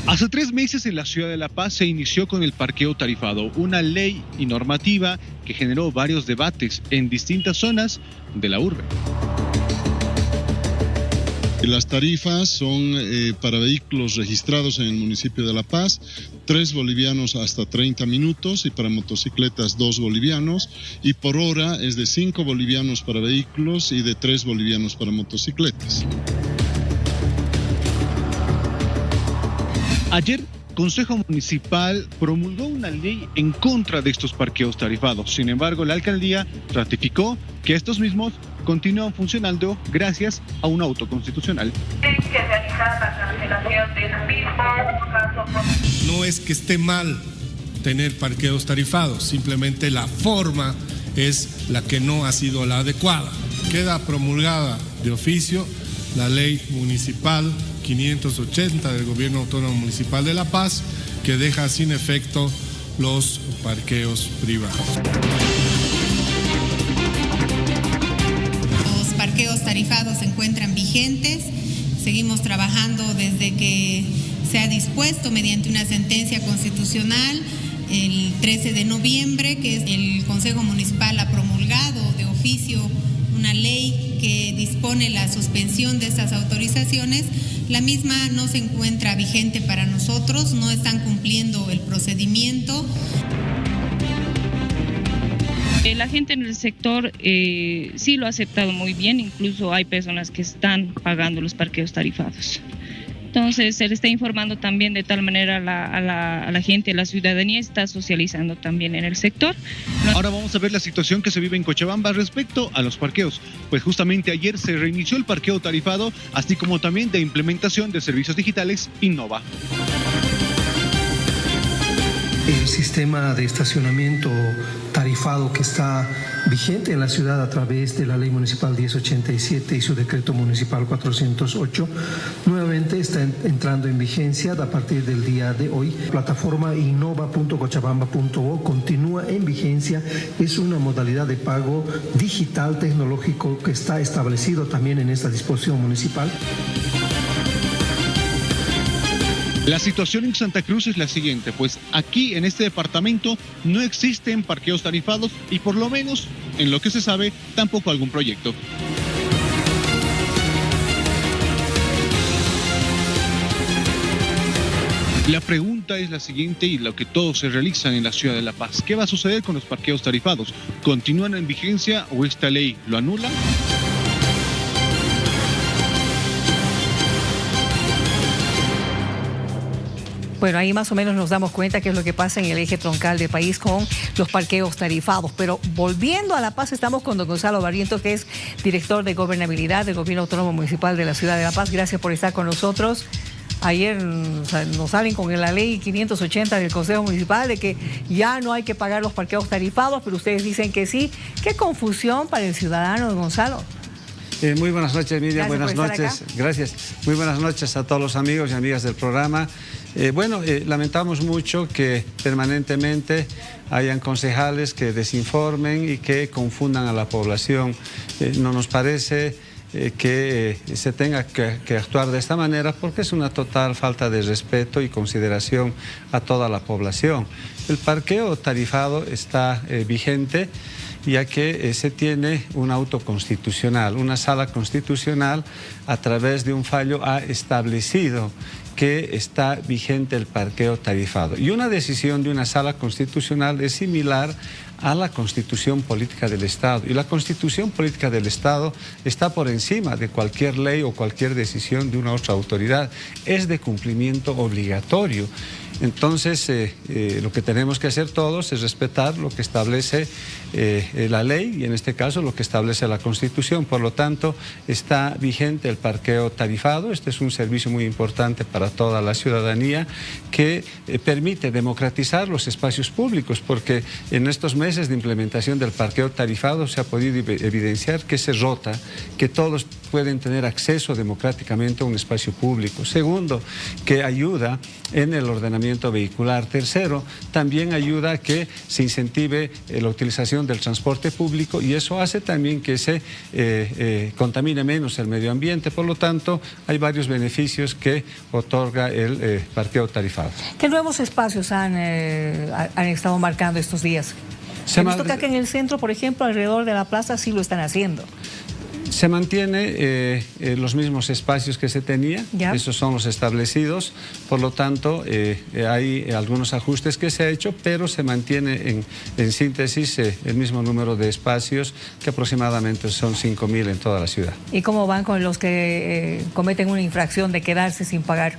Hace 3 meses en la ciudad de La Paz se inició con el parqueo tarifado, una ley y normativa que generó varios debates en distintas zonas de la urbe. Las tarifas son para vehículos registrados en el municipio de La Paz, 3 bolivianos hasta 30 minutos y para motocicletas 2 bolivianos y por hora es de 5 bolivianos para vehículos y de 3 bolivianos para motocicletas. Ayer, Consejo Municipal promulgó una ley en contra de estos parqueos tarifados. Sin embargo, la alcaldía ratificó que estos mismos continúan funcionando gracias a un auto constitucional. No es que esté mal tener parqueos tarifados, simplemente la forma es la que no ha sido la adecuada. Queda promulgada de oficio la ley municipal 580 del Gobierno Autónomo Municipal de La Paz, que deja sin efecto los parqueos privados. Los parqueos tarifados se encuentran vigentes. Seguimos trabajando desde que se ha dispuesto mediante una sentencia constitucional el 13 de noviembre, que es el Consejo Municipal ha promulgado de oficio una ley que dispone la suspensión de estas autorizaciones. La misma no se encuentra vigente para nosotros, no están cumpliendo el procedimiento. La gente en el sector sí lo ha aceptado muy bien, incluso hay personas que están pagando los parqueos tarifados. Entonces se le está informando también de tal manera a la gente, a la ciudadanía, está socializando también en el sector. Ahora vamos a ver la situación que se vive en Cochabamba respecto a los parqueos. Pues justamente ayer se reinició el parqueo tarifado, así como también de implementación de servicios digitales Innova. El sistema de estacionamiento tarifado que está vigente en la ciudad a través de la Ley Municipal 1087 y su Decreto Municipal 408, nuevamente está entrando en vigencia a partir del día de hoy. Plataforma innova.cochabamba.bo continúa en vigencia, es una modalidad de pago digital tecnológico que está establecido también en esta disposición municipal. La situación en Santa Cruz es la siguiente, pues aquí en este departamento no existen parqueos tarifados y por lo menos, en lo que se sabe, tampoco algún proyecto. La pregunta es la siguiente y lo que todos se realizan en la ciudad de La Paz. ¿Qué va a suceder con los parqueos tarifados? ¿Continúan en vigencia o esta ley lo anula? Bueno, ahí más o menos nos damos cuenta qué es lo que pasa en el eje troncal del país con los parqueos tarifados. Pero volviendo a La Paz, estamos con don Gonzalo Barrientos, que es director de Gobernabilidad del Gobierno Autónomo Municipal de la Ciudad de La Paz. Gracias por estar con nosotros. Ayer nos salen con la ley 580 del Consejo Municipal de que ya no hay que pagar los parqueos tarifados, pero ustedes dicen que sí. Qué confusión para el ciudadano, don Gonzalo. Muy buenas noches, Miriam. Buenas noches. Gracias. Muy buenas noches a todos los amigos y amigas del programa. Lamentamos mucho que permanentemente hayan concejales que desinformen y que confundan a la población. No nos parece que se tenga que actuar de esta manera porque es una total falta de respeto y consideración a toda la población. El parqueo tarifado está vigente, ya que se tiene un auto constitucional, una sala constitucional a través de un fallo ha establecido que está vigente el parqueo tarifado. Y una decisión de una sala constitucional es similar a la Constitución Política del Estado. Y la Constitución Política del Estado está por encima de cualquier ley o cualquier decisión de una otra autoridad. Es de cumplimiento obligatorio. Entonces, lo que tenemos que hacer todos es respetar lo que establece la ley y en este caso lo que establece la Constitución. Por lo tanto, está vigente el parqueo tarifado. Este es un servicio muy importante para toda la ciudadanía que permite democratizar los espacios públicos, porque en estos meses de implementación del parqueo tarifado se ha podido evidenciar que se rota, que todos pueden tener acceso democráticamente a un espacio público. Segundo, que ayuda en el ordenamiento vehicular. Tercero, también ayuda a que se incentive la utilización del transporte público y eso hace también que se contamine menos el medio ambiente. Por lo tanto, hay varios beneficios que otorga el parqueo tarifado. ¿Qué nuevos espacios han estado marcando estos días? He visto que acá en el centro, por ejemplo, alrededor de la plaza sí lo están haciendo. Se mantiene los mismos espacios que se tenía, esos son los establecidos, por lo tanto hay algunos ajustes que se ha hecho, pero se mantiene en síntesis el mismo número de espacios, que aproximadamente son 5.000 en toda la ciudad. ¿Y cómo van con los que cometen una infracción de quedarse sin pagar?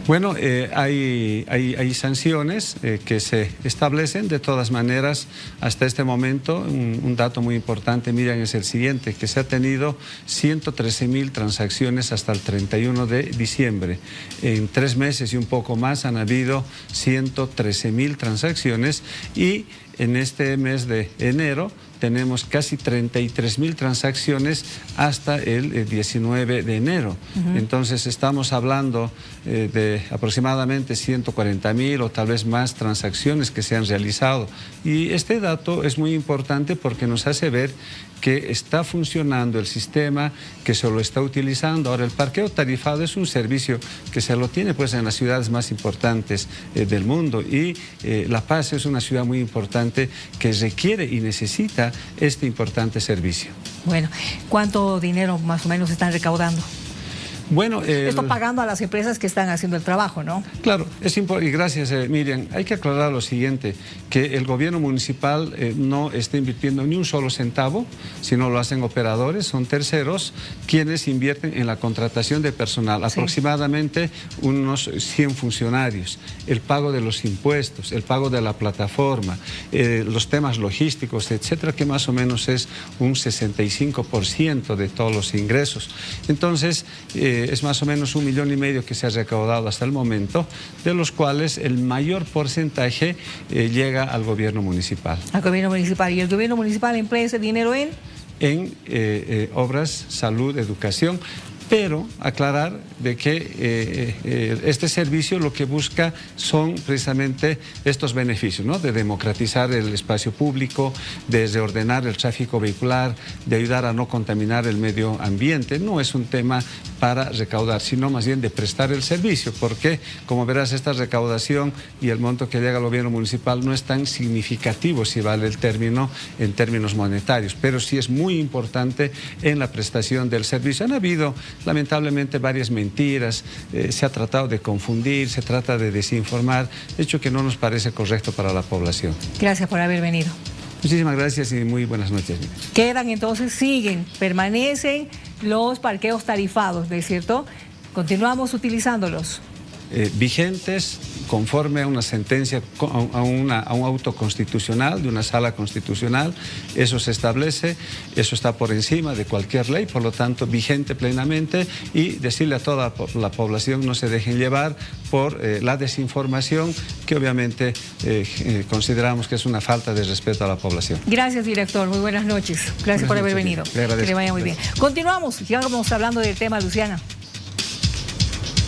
Bueno, hay sanciones que se establecen. De todas maneras, hasta este momento, un dato muy importante, Miriam, es el siguiente, que se ha tenido 113.000 transacciones hasta el 31 de diciembre. En 3 meses y un poco más han habido 113.000 transacciones y en este mes de enero tenemos casi 33.000 transacciones hasta el 19 de enero. Entonces estamos hablando de aproximadamente 140.000 o tal vez más transacciones que se han realizado. Y este dato es muy importante porque nos hace ver que está funcionando el sistema, que se lo está utilizando. Ahora, el parqueo tarifado es un servicio que se lo tiene pues en las ciudades más importantes del mundo y La Paz es una ciudad muy importante que requiere y necesita este importante servicio. Bueno, ¿cuánto dinero más o menos están recaudando? Bueno, esto pagando a las empresas que están haciendo el trabajo, ¿no? Claro, es importante, y gracias Miriam. Hay que aclarar lo siguiente, que el gobierno municipal no está invirtiendo ni un solo centavo, sino lo hacen operadores, son terceros quienes invierten en la contratación de personal, aproximadamente unos 100 funcionarios, el pago de los impuestos, el pago de la plataforma, los temas logísticos, etcétera, que más o menos es un 65% de todos los ingresos. Entonces, es más o menos 1,5 millones que se ha recaudado hasta el momento, de los cuales el mayor porcentaje llega al gobierno municipal. Al gobierno municipal. ¿Y el gobierno municipal emplea ese dinero en? En obras, salud, educación. Pero aclarar de que este servicio lo que busca son precisamente estos beneficios, ¿no? De democratizar el espacio público, de reordenar el tráfico vehicular, de ayudar a no contaminar el medio ambiente. No es un tema para recaudar, sino más bien de prestar el servicio, porque como verás, esta recaudación y el monto que llega al gobierno municipal no es tan significativo, si vale el término, en términos monetarios, pero sí es muy importante en la prestación del servicio. Han habido lamentablemente varias mentiras, se ha tratado de confundir, se trata de desinformar, hecho que no nos parece correcto para la población. Gracias por haber venido. Muchísimas gracias y muy buenas noches. Quedan entonces, siguen, permanecen los parqueos tarifados, ¿no es cierto? Continuamos utilizándolos. Vigentes conforme a una sentencia, a un auto constitucional de una sala constitucional. Eso se establece, eso está por encima de cualquier ley, por lo tanto vigente plenamente, y decirle a toda la población no se dejen llevar por la desinformación, que obviamente consideramos que es una falta de respeto a la población. Gracias, director, muy buenas noches. Gracias por haber venido. Que le vaya muy bien. Continuamos, ya vamos hablando del tema, Luciana.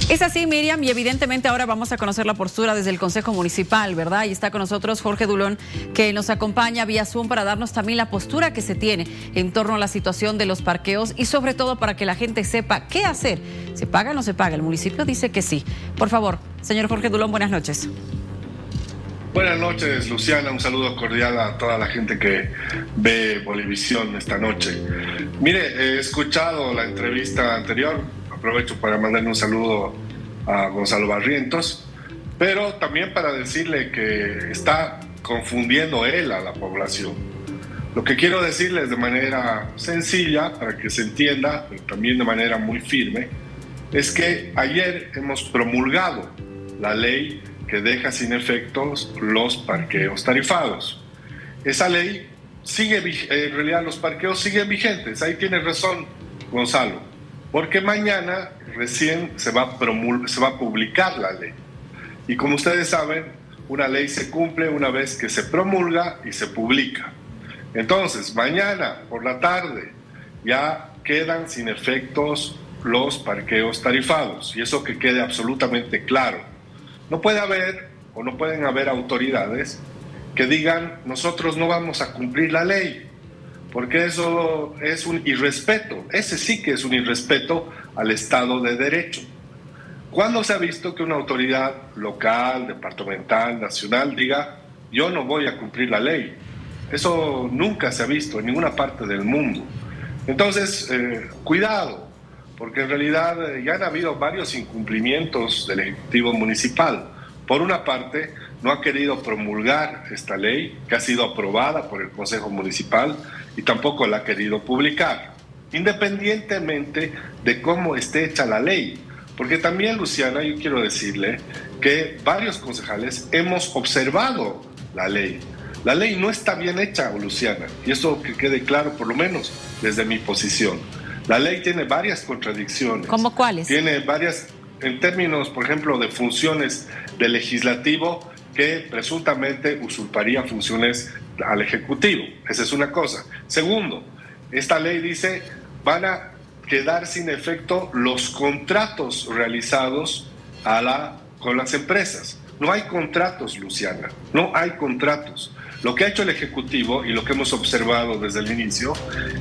Es así, Miriam, y evidentemente ahora vamos a conocer la postura desde el Consejo Municipal, ¿verdad? Y está con nosotros Jorge Dulón, que nos acompaña vía Zoom para darnos también la postura que se tiene en torno a la situación de los parqueos y sobre todo para que la gente sepa qué hacer. ¿Se paga o no se paga? El municipio dice que sí. Por favor, señor Jorge Dulón, buenas noches. Buenas noches, Luciana. Un saludo cordial a toda la gente que ve Bolivisión esta noche. Mire, he escuchado la entrevista anterior. Aprovecho para mandarle un saludo a Gonzalo Barrientos, pero también para decirle que está confundiendo él a la población. Lo que quiero decirles de manera sencilla, para que se entienda, pero también de manera muy firme, es que ayer hemos promulgado la ley que deja sin efectos los parqueos tarifados. Esa ley sigue, en realidad los parqueos siguen vigentes. Ahí tiene razón Gonzalo, porque mañana recién se va a publicar la ley. Y como ustedes saben, una ley se cumple una vez que se promulga y se publica. Entonces, mañana por la tarde ya quedan sin efectos los parqueos tarifados, y eso que quede absolutamente claro. No puede haber o no pueden haber autoridades que digan nosotros no vamos a cumplir la ley, porque eso es un irrespeto. Ese sí que es un irrespeto al Estado de Derecho. ¿Cuándo se ha visto que una autoridad local, departamental, nacional diga yo no voy a cumplir la ley? Eso nunca se ha visto en ninguna parte del mundo. Entonces, cuidado, porque en realidad ya han habido varios incumplimientos del Ejecutivo Municipal. Por una parte, no ha querido promulgar esta ley, que ha sido aprobada por el Consejo Municipal, y tampoco la ha querido publicar, independientemente de cómo esté hecha la ley. Porque también, Luciana, yo quiero decirle que varios concejales hemos observado la ley. La ley no está bien hecha, Luciana, y eso que quede claro, por lo menos desde mi posición. La ley tiene varias contradicciones. ¿Cómo cuáles? Tiene varias, en términos, por ejemplo, de funciones del legislativo, que presuntamente usurparía funciones al Ejecutivo. Esa es una cosa. Segundo, esta ley dice van a quedar sin efecto los contratos realizados con las empresas. No hay contratos, Luciana, no hay contratos. Lo que ha hecho el Ejecutivo y lo que hemos observado desde el inicio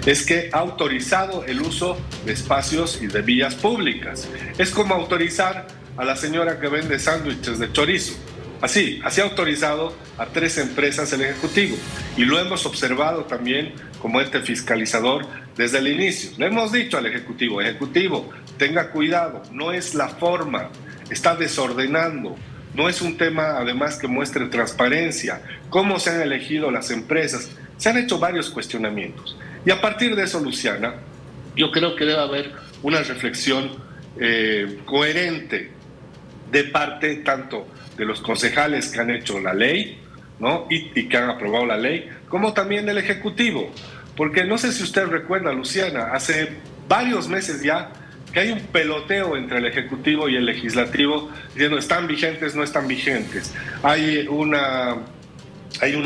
es que ha autorizado el uso de espacios y de vías públicas. Es como autorizar a la señora que vende sándwiches de chorizo. Así ha autorizado a 3 empresas el Ejecutivo, y lo hemos observado también como ente fiscalizador desde el inicio. Le hemos dicho al Ejecutivo, tenga cuidado, no es la forma, está desordenando. No es un tema, además, que muestre transparencia. ¿Cómo se han elegido las empresas? Se han hecho varios cuestionamientos. Y a partir de eso, Luciana, yo creo que debe haber una reflexión coherente de parte tanto de los concejales que han hecho la ley, ¿no? y que han aprobado la ley, como también del Ejecutivo. Porque no sé si usted recuerda, Luciana, hace varios meses ya, que hay un peloteo entre el Ejecutivo y el Legislativo diciendo están vigentes, no están vigentes. Hay un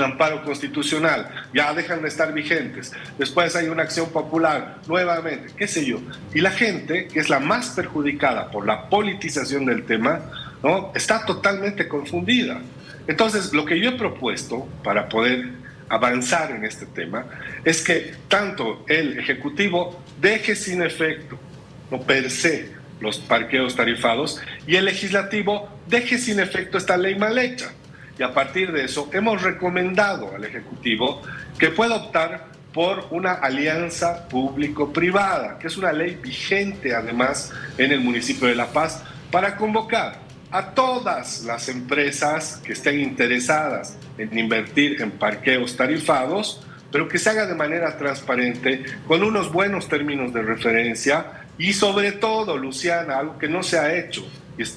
amparo constitucional, ya dejan de estar vigentes. Después hay una acción popular, nuevamente, qué sé yo. Y la gente, que es la más perjudicada por la politización del tema, ¿no?, está totalmente confundida. Entonces, lo que yo he propuesto para poder avanzar en este tema es que tanto el Ejecutivo deje sin efecto, no per se, los parqueos tarifados, y el Legislativo deje sin efecto esta ley mal hecha. Y a partir de eso hemos recomendado al Ejecutivo que pueda optar por una alianza público-privada, que es una ley vigente además en el municipio de La Paz, para convocar a todas las empresas que estén interesadas en invertir en parqueos tarifados, pero que se haga de manera transparente, con unos buenos términos de referencia. Y sobre todo, Luciana, algo que no se ha hecho,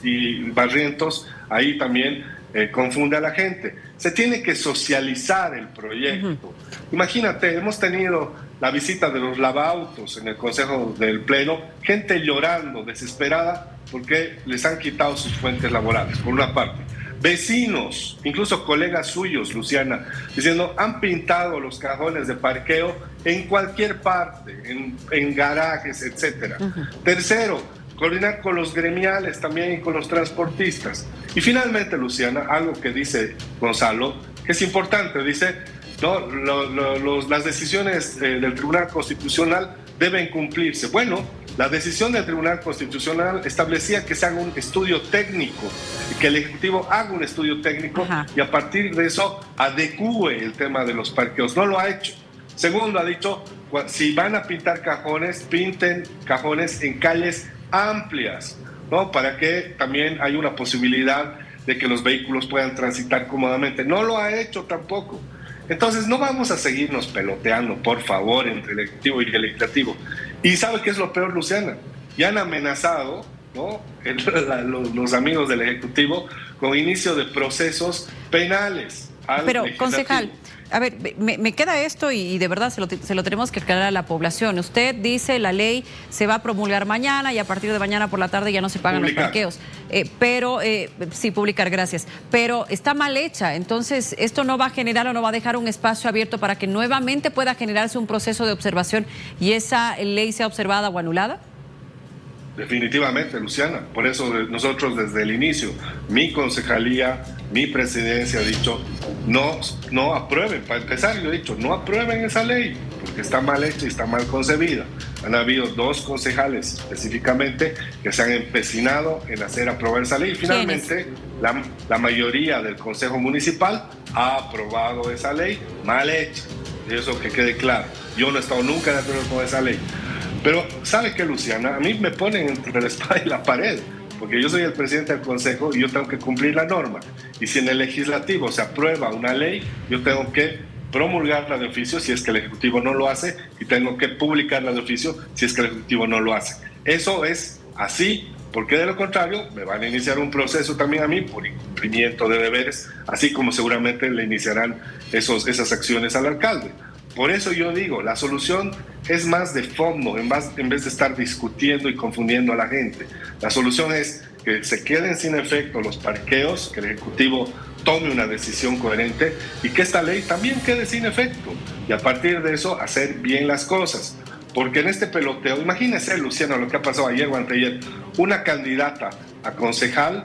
y Barrientos ahí también confunde a la gente, se tiene que socializar el proyecto. Imagínate, hemos tenido la visita de los lavautos en el Consejo del Pleno, gente llorando, desesperada, porque les han quitado sus fuentes laborales, por una parte. Vecinos, incluso colegas suyos, Luciana, diciendo han pintado los cajones de parqueo en cualquier parte, en garajes, etc. Tercero, coordinar con los gremiales también y con los transportistas. Y finalmente, Luciana, algo que dice Gonzalo, que es importante, dice, ¿no?, las decisiones del Tribunal Constitucional deben cumplirse. Bueno, la decisión del Tribunal Constitucional establecía que se haga un estudio técnico, que el Ejecutivo haga un estudio técnico y a partir de eso adecúe el tema de los parqueos. No lo ha hecho. Segundo, ha dicho, si van a pintar cajones, pinten cajones en calles amplias, ¿no?, para que también haya una posibilidad de que los vehículos puedan transitar cómodamente. No lo ha hecho tampoco. Entonces no vamos a seguirnos peloteando, por favor, entre el Ejecutivo y el Legislativo. Y ¿sabe qué es lo peor, Luciana? Ya han amenazado, ¿no?, los amigos del Ejecutivo con inicio de procesos penales. Pero, concejal, a ver, me queda esto y de verdad se lo tenemos que aclarar a la población. Usted dice la ley se va a promulgar mañana y a partir de mañana por la tarde ya no se pagan los parqueos. Sí, publicar, gracias. Pero está mal hecha, entonces esto no va a generar o no va a dejar un espacio abierto para que nuevamente pueda generarse un proceso de observación y esa ley sea observada o anulada. Definitivamente, Luciana. Por eso nosotros desde el inicio, mi concejalía, mi presidencia ha dicho, no aprueben. Para empezar, yo he dicho, no aprueben esa ley, porque está mal hecha y está mal concebida. Han habido 2 concejales específicamente que se han empecinado en hacer aprobar esa ley. Y finalmente, la mayoría del Consejo Municipal ha aprobado esa ley mal hecha. Y eso que quede claro. Yo no he estado nunca de acuerdo con esa ley. Pero, ¿sabe qué, Luciana? A mí me ponen entre la espada y la pared, porque yo soy el presidente del Consejo y yo tengo que cumplir la norma. Y si en el Legislativo se aprueba una ley, yo tengo que promulgarla de oficio si es que el Ejecutivo no lo hace y tengo que publicarla de oficio si es que el Ejecutivo no lo hace. Eso es así, porque de lo contrario me van a iniciar un proceso también a mí por incumplimiento de deberes, así como seguramente le iniciarán esas acciones al alcalde. Por eso yo digo, la solución es más de fondo, en vez de estar discutiendo y confundiendo a la gente. La solución es que se queden sin efecto los parqueos, que el Ejecutivo tome una decisión coherente y que esta ley también quede sin efecto. Y a partir de eso, hacer bien las cosas. Porque en este peloteo, imagínese, Luciano, lo que ha pasado ayer o anteayer, una candidata a concejal,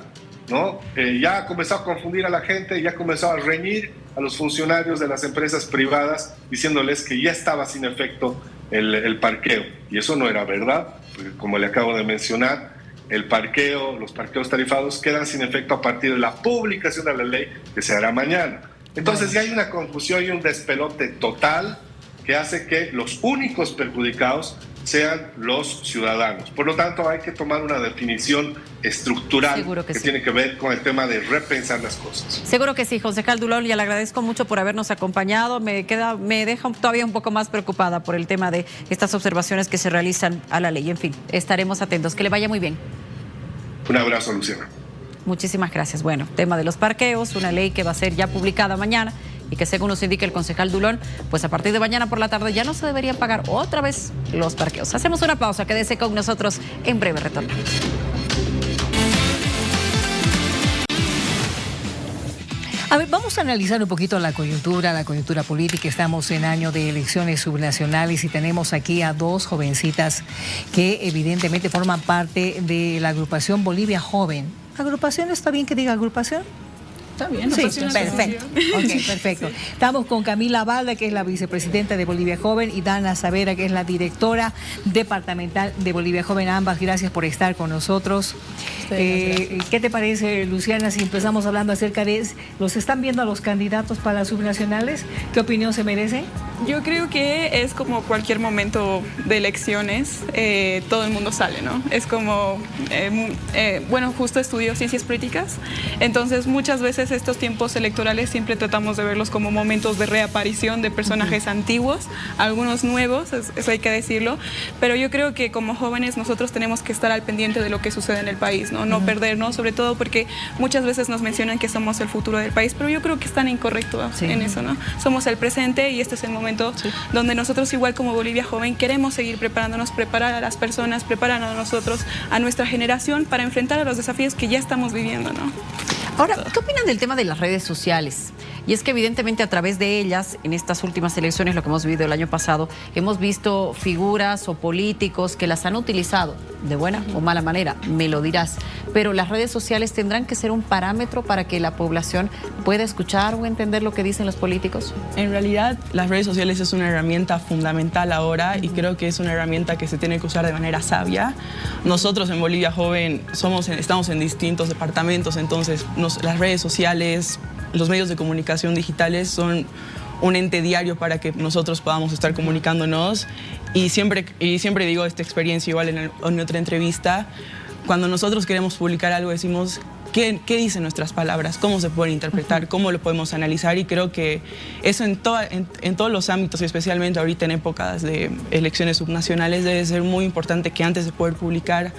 ¿no? Ya ha comenzado a confundir a la gente, ya ha comenzado a reñir a los funcionarios de las empresas privadas diciéndoles que ya estaba sin efecto el parqueo. Y eso no era verdad, porque como le acabo de mencionar, los parqueos tarifados quedan sin efecto a partir de la publicación de la ley que se hará mañana. Entonces ya hay una confusión y un despelote total que hace que los únicos perjudicados sean los ciudadanos. Por lo tanto, hay que tomar una definición estructural que sí tiene que ver con el tema de repensar las cosas. Seguro que sí, concejal Dulón, y le agradezco mucho por habernos acompañado. Me deja todavía un poco más preocupada por el tema de estas observaciones que se realizan a la ley. En fin, estaremos atentos. Que le vaya muy bien. Un abrazo, Luciana. Muchísimas gracias. Bueno, tema de los parqueos, una ley que va a ser ya publicada mañana y que según nos indica el concejal Dulón, pues a partir de mañana por la tarde ya no se deberían pagar otra vez los parqueos. Hacemos una pausa, quédese con nosotros, en breve retornamos. A ver, vamos a analizar un poquito la coyuntura política. Estamos en año de elecciones subnacionales y tenemos aquí a 2 jovencitas que evidentemente forman parte de la agrupación Bolivia Joven. ¿Agrupación? ¿Está bien que diga agrupación? Está bien, sí, perfecto. Okay, perfecto. Estamos con Camila Balda, que es la vicepresidenta de Bolivia Joven, y Dana Savera, que es la directora departamental de Bolivia Joven. Ambas, gracias por estar con nosotros. ¿Qué te parece, Luciana, si empezamos hablando acerca de... ¿Los están viendo a los candidatos para las subnacionales? ¿Qué opinión se merece? Yo creo que es como cualquier momento de elecciones, todo el mundo sale, ¿no? Es como, bueno, justo estudio ciencias políticas, entonces muchas veces estos tiempos electorales siempre tratamos de verlos como momentos de reaparición de personajes antiguos, algunos nuevos, eso hay que decirlo, pero yo creo que como jóvenes nosotros tenemos que estar al pendiente de lo que sucede en el país, ¿no? No perdernos, sobre todo porque muchas veces nos mencionan que somos el futuro del país, pero yo creo que están incorrectos en eso, ¿no? Somos el presente y este es el momento donde nosotros, igual como Bolivia Joven, queremos seguir preparándonos, preparar a las personas, preparar a nosotros, a nuestra generación para enfrentar a los desafíos que ya estamos viviendo, ¿no? Ahora, ¿qué opinan del tema de las redes sociales? Y es que evidentemente a través de ellas, en estas últimas elecciones, lo que hemos vivido el año pasado, hemos visto figuras o políticos que las han utilizado de buena o mala manera, me lo dirás. Pero las redes sociales tendrán que ser un parámetro para que la población pueda escuchar o entender lo que dicen los políticos. En realidad, las redes sociales es una herramienta fundamental ahora y creo que es una herramienta que se tiene que usar de manera sabia. Nosotros en Bolivia Joven estamos en distintos departamentos, entonces las redes sociales, los medios de comunicación digitales son un ente diario para que nosotros podamos estar comunicándonos y siempre digo esta experiencia igual en otra entrevista, cuando nosotros queremos publicar algo decimos qué dicen nuestras palabras, cómo se pueden interpretar, cómo lo podemos analizar, y creo que eso en todos los ámbitos, y especialmente ahorita en épocas de elecciones subnacionales, debe ser muy importante que antes de poder publicar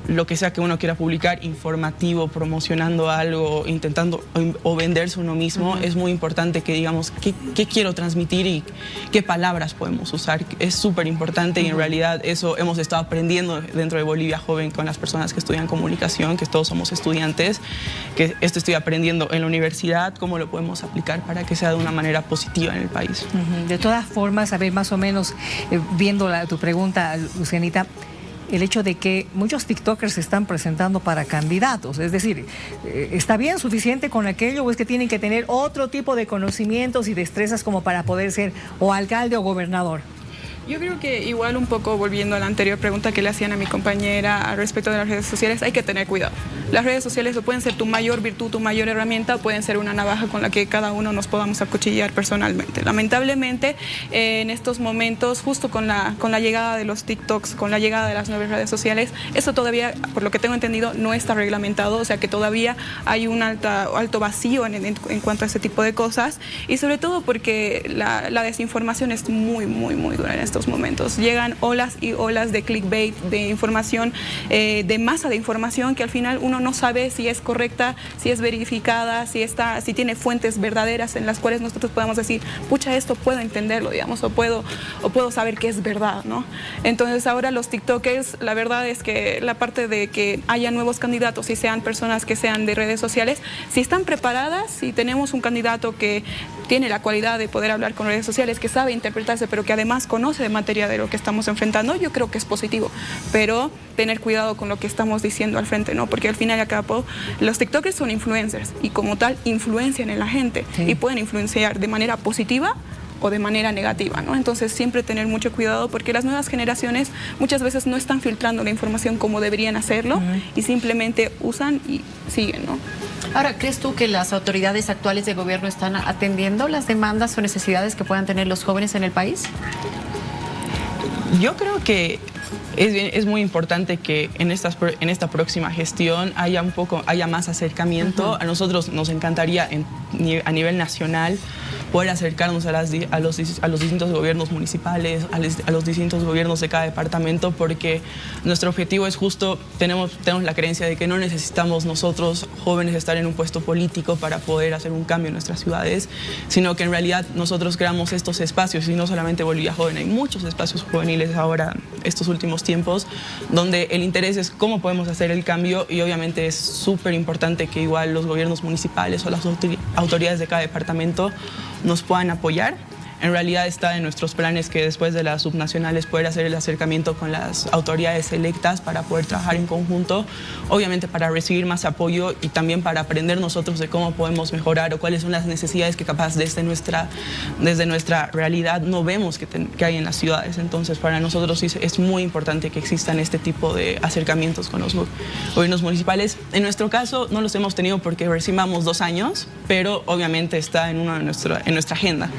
lo que sea que uno quiera publicar, informativo, promocionando algo, intentando o venderse uno mismo, es muy importante que digamos qué quiero transmitir y qué palabras podemos usar. Es súper importante y en realidad eso hemos estado aprendiendo dentro de Bolivia Joven con las personas que estudian comunicación, que todos somos estudiantes, que esto estoy aprendiendo en la universidad, cómo lo podemos aplicar para que sea de una manera positiva en el país. De todas formas, a ver, más o menos, viendo tu pregunta, Lucianita, el hecho de que muchos TikTokers se están presentando para candidatos, es decir, ¿está bien, suficiente con aquello o es que tienen que tener otro tipo de conocimientos y destrezas como para poder ser o alcalde o gobernador? Yo creo que igual un poco volviendo a la anterior pregunta que le hacían a mi compañera al respecto de las redes sociales, hay que tener cuidado. Las redes sociales pueden ser tu mayor virtud, tu mayor herramienta, pueden ser una navaja con la que cada uno nos podamos acuchillar personalmente. Lamentablemente, en estos momentos, justo con la llegada de los TikToks, con la llegada de las nuevas redes sociales, eso todavía, por lo que tengo entendido, no está reglamentado, o sea que todavía hay un alto vacío en cuanto a ese tipo de cosas, y sobre todo porque la desinformación es muy dura en estos momentos. Llegan olas y olas de clickbait, de información, de masa de información que al final uno no sabe si es correcta, si es verificada, si tiene fuentes verdaderas en las cuales nosotros podamos decir, pucha, esto puedo entenderlo, digamos, o puedo saber que es verdad, ¿no? Entonces ahora los TikTokers, la verdad es que la parte de que haya nuevos candidatos y sean personas que sean de redes sociales, si están preparadas, si tenemos un candidato que tiene la cualidad de poder hablar con redes sociales, que sabe interpretarse, pero que además conoce de materia de lo que estamos enfrentando, yo creo que es positivo, pero tener cuidado con lo que estamos diciendo al frente, ¿no? Porque al final y al cabo los TikTokers son influencers y como tal influencian en la gente y pueden influenciar de manera positiva o de manera negativa, ¿no? Entonces siempre tener mucho cuidado porque las nuevas generaciones muchas veces no están filtrando la información como deberían hacerlo y simplemente usan y siguen, ¿no? Ahora, ¿crees tú que las autoridades actuales de gobierno están atendiendo las demandas o necesidades que puedan tener los jóvenes en el país? Yo creo que es muy importante que en esta próxima gestión haya más acercamiento. A nosotros nos encantaría a nivel nacional poder acercarnos a los distintos gobiernos municipales, a los distintos gobiernos de cada departamento, porque nuestro objetivo es justo, tenemos la creencia de que no necesitamos nosotros jóvenes estar en un puesto político para poder hacer un cambio en nuestras ciudades, sino que en realidad nosotros creamos estos espacios, y no solamente Bolivia Joven, hay muchos espacios juveniles ahora, estos últimos tiempos, donde el interés es cómo podemos hacer el cambio, y obviamente es súper importante que igual los gobiernos municipales o las autoridades de cada departamento nos puedan apoyar. En realidad está en nuestros planes que después de las subnacionales poder hacer el acercamiento con las autoridades electas para poder trabajar en conjunto, obviamente para recibir más apoyo y también para aprender nosotros de cómo podemos mejorar o cuáles son las necesidades que capaz desde nuestra realidad no vemos que hay en las ciudades. Entonces para nosotros es muy importante que existan este tipo de acercamientos con los gobiernos municipales. En nuestro caso no los hemos tenido porque recién vamos 2 años, pero obviamente está en nuestra agenda.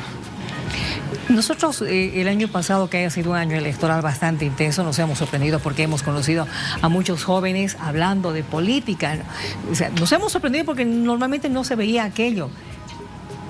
Nosotros el año pasado, que haya sido un año electoral bastante intenso, nos hemos sorprendido porque hemos conocido a muchos jóvenes hablando de política. O sea, nos hemos sorprendido porque normalmente no se veía aquello.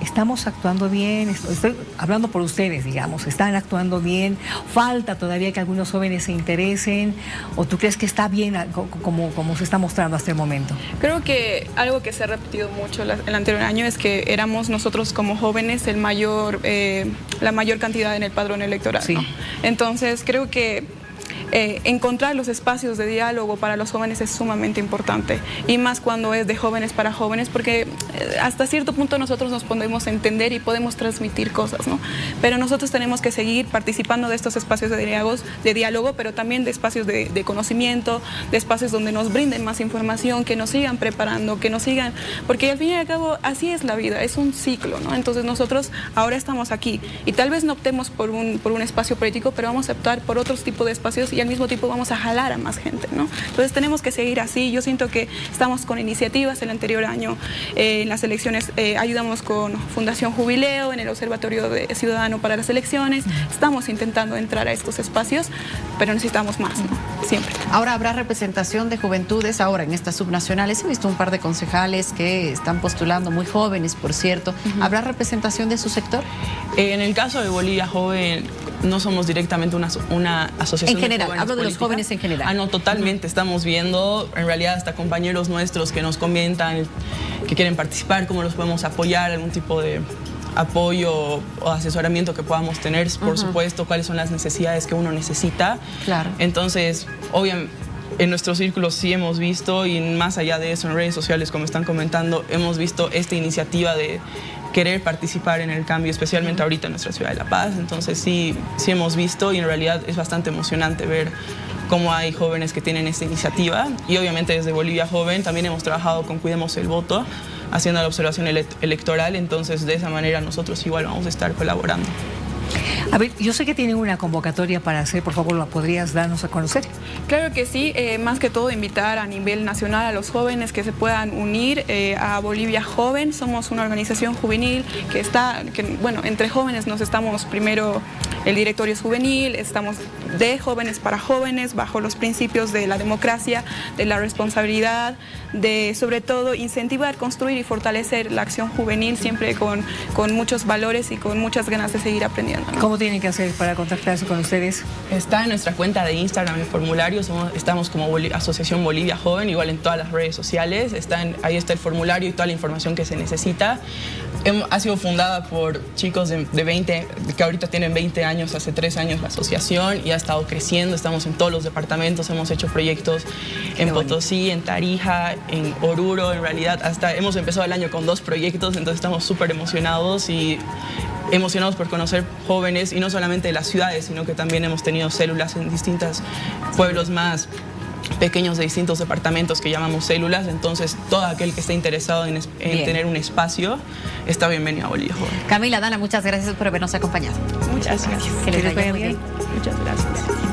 ¿Estamos actuando bien? Estoy hablando por ustedes, digamos. ¿Están actuando bien? ¿Falta todavía que algunos jóvenes se interesen? ¿O tú crees que está bien como se está mostrando hasta el momento? Creo que algo que se ha repetido mucho el anterior año es que éramos nosotros como jóvenes la mayor cantidad en el padrón electoral, ¿no? Entonces creo que encontrar los espacios de diálogo para los jóvenes es sumamente importante, y más cuando es de jóvenes para jóvenes, porque hasta cierto punto nosotros nos podemos entender y podemos transmitir cosas, ¿no? Pero nosotros tenemos que seguir participando de estos espacios de diálogo, pero también de espacios de conocimiento, de espacios donde nos brinden más información, que nos sigan preparando, que nos sigan, porque al fin y al cabo así es la vida, es un ciclo, ¿no? Entonces nosotros ahora estamos aquí y tal vez no optemos por un espacio político, pero vamos a optar por otros tipos de espacios y al mismo tiempo vamos a jalar a más gente, ¿no? Entonces tenemos que seguir así. Yo siento que estamos con iniciativas. El anterior año en las elecciones ayudamos con Fundación Jubileo, en el Observatorio Ciudadano para las Elecciones. Estamos intentando entrar a estos espacios, pero necesitamos más, ¿no? Siempre. Ahora habrá representación de juventudes ahora en estas subnacionales. He visto un par de concejales que están postulando, muy jóvenes, por cierto. ¿Habrá representación de su sector? En el caso de Bolivia Joven, no somos directamente una asociación. En general, de hablo de los jóvenes en general. Ah, no, totalmente. Estamos viendo, en realidad, hasta compañeros nuestros que nos comentan que quieren participar, cómo los podemos apoyar, algún tipo de apoyo o asesoramiento que podamos tener, por supuesto, cuáles son las necesidades que uno necesita. Claro. Entonces, obviamente, en nuestros círculos sí hemos visto, y más allá de eso, en redes sociales, como están comentando, hemos visto esta iniciativa de querer participar en el cambio, especialmente ahorita en nuestra ciudad de La Paz. Entonces sí hemos visto, y en realidad es bastante emocionante ver cómo hay jóvenes que tienen esta iniciativa. Y obviamente desde Bolivia Joven también hemos trabajado con Cuidemos el Voto, haciendo la observación electoral. Entonces de esa manera nosotros igual vamos a estar colaborando. A ver, yo sé que tienen una convocatoria para hacer, por favor, ¿la podrías darnos a conocer? Claro que sí, más que todo invitar a nivel nacional a los jóvenes que se puedan unir a Bolivia Joven. Somos una organización juvenil bueno, entre jóvenes nos estamos primero, el directorio es juvenil, estamos de jóvenes para jóvenes, bajo los principios de la democracia, de la responsabilidad, de sobre todo incentivar, construir y fortalecer la acción juvenil, siempre con muchos valores y con muchas ganas de seguir aprendiendo, ¿no? ¿Cómo tienen que hacer para contactarse con ustedes? Está en nuestra cuenta de Instagram el formulario, estamos como Asociación Bolivia Joven, igual en todas las redes sociales, ahí está el formulario y toda la información que se necesita. Ha sido fundada por chicos de 20, que ahorita tienen 20 años, hace 3 años la asociación, y ha estado creciendo. Estamos en todos los departamentos, hemos hecho proyectos en Potosí, en Tarija, en Oruro. En realidad hemos empezado el año con 2 proyectos, entonces estamos súper emocionados por conocer jóvenes, y no solamente de las ciudades, sino que también hemos tenido células en distintos pueblos más pequeños de distintos departamentos que llamamos células. Entonces todo aquel que esté interesado en tener un espacio está bienvenido a Bolivia Joven. Camila, Dana, muchas gracias por habernos acompañado. Muchas gracias. Que les vaya muy bien. Muchas gracias.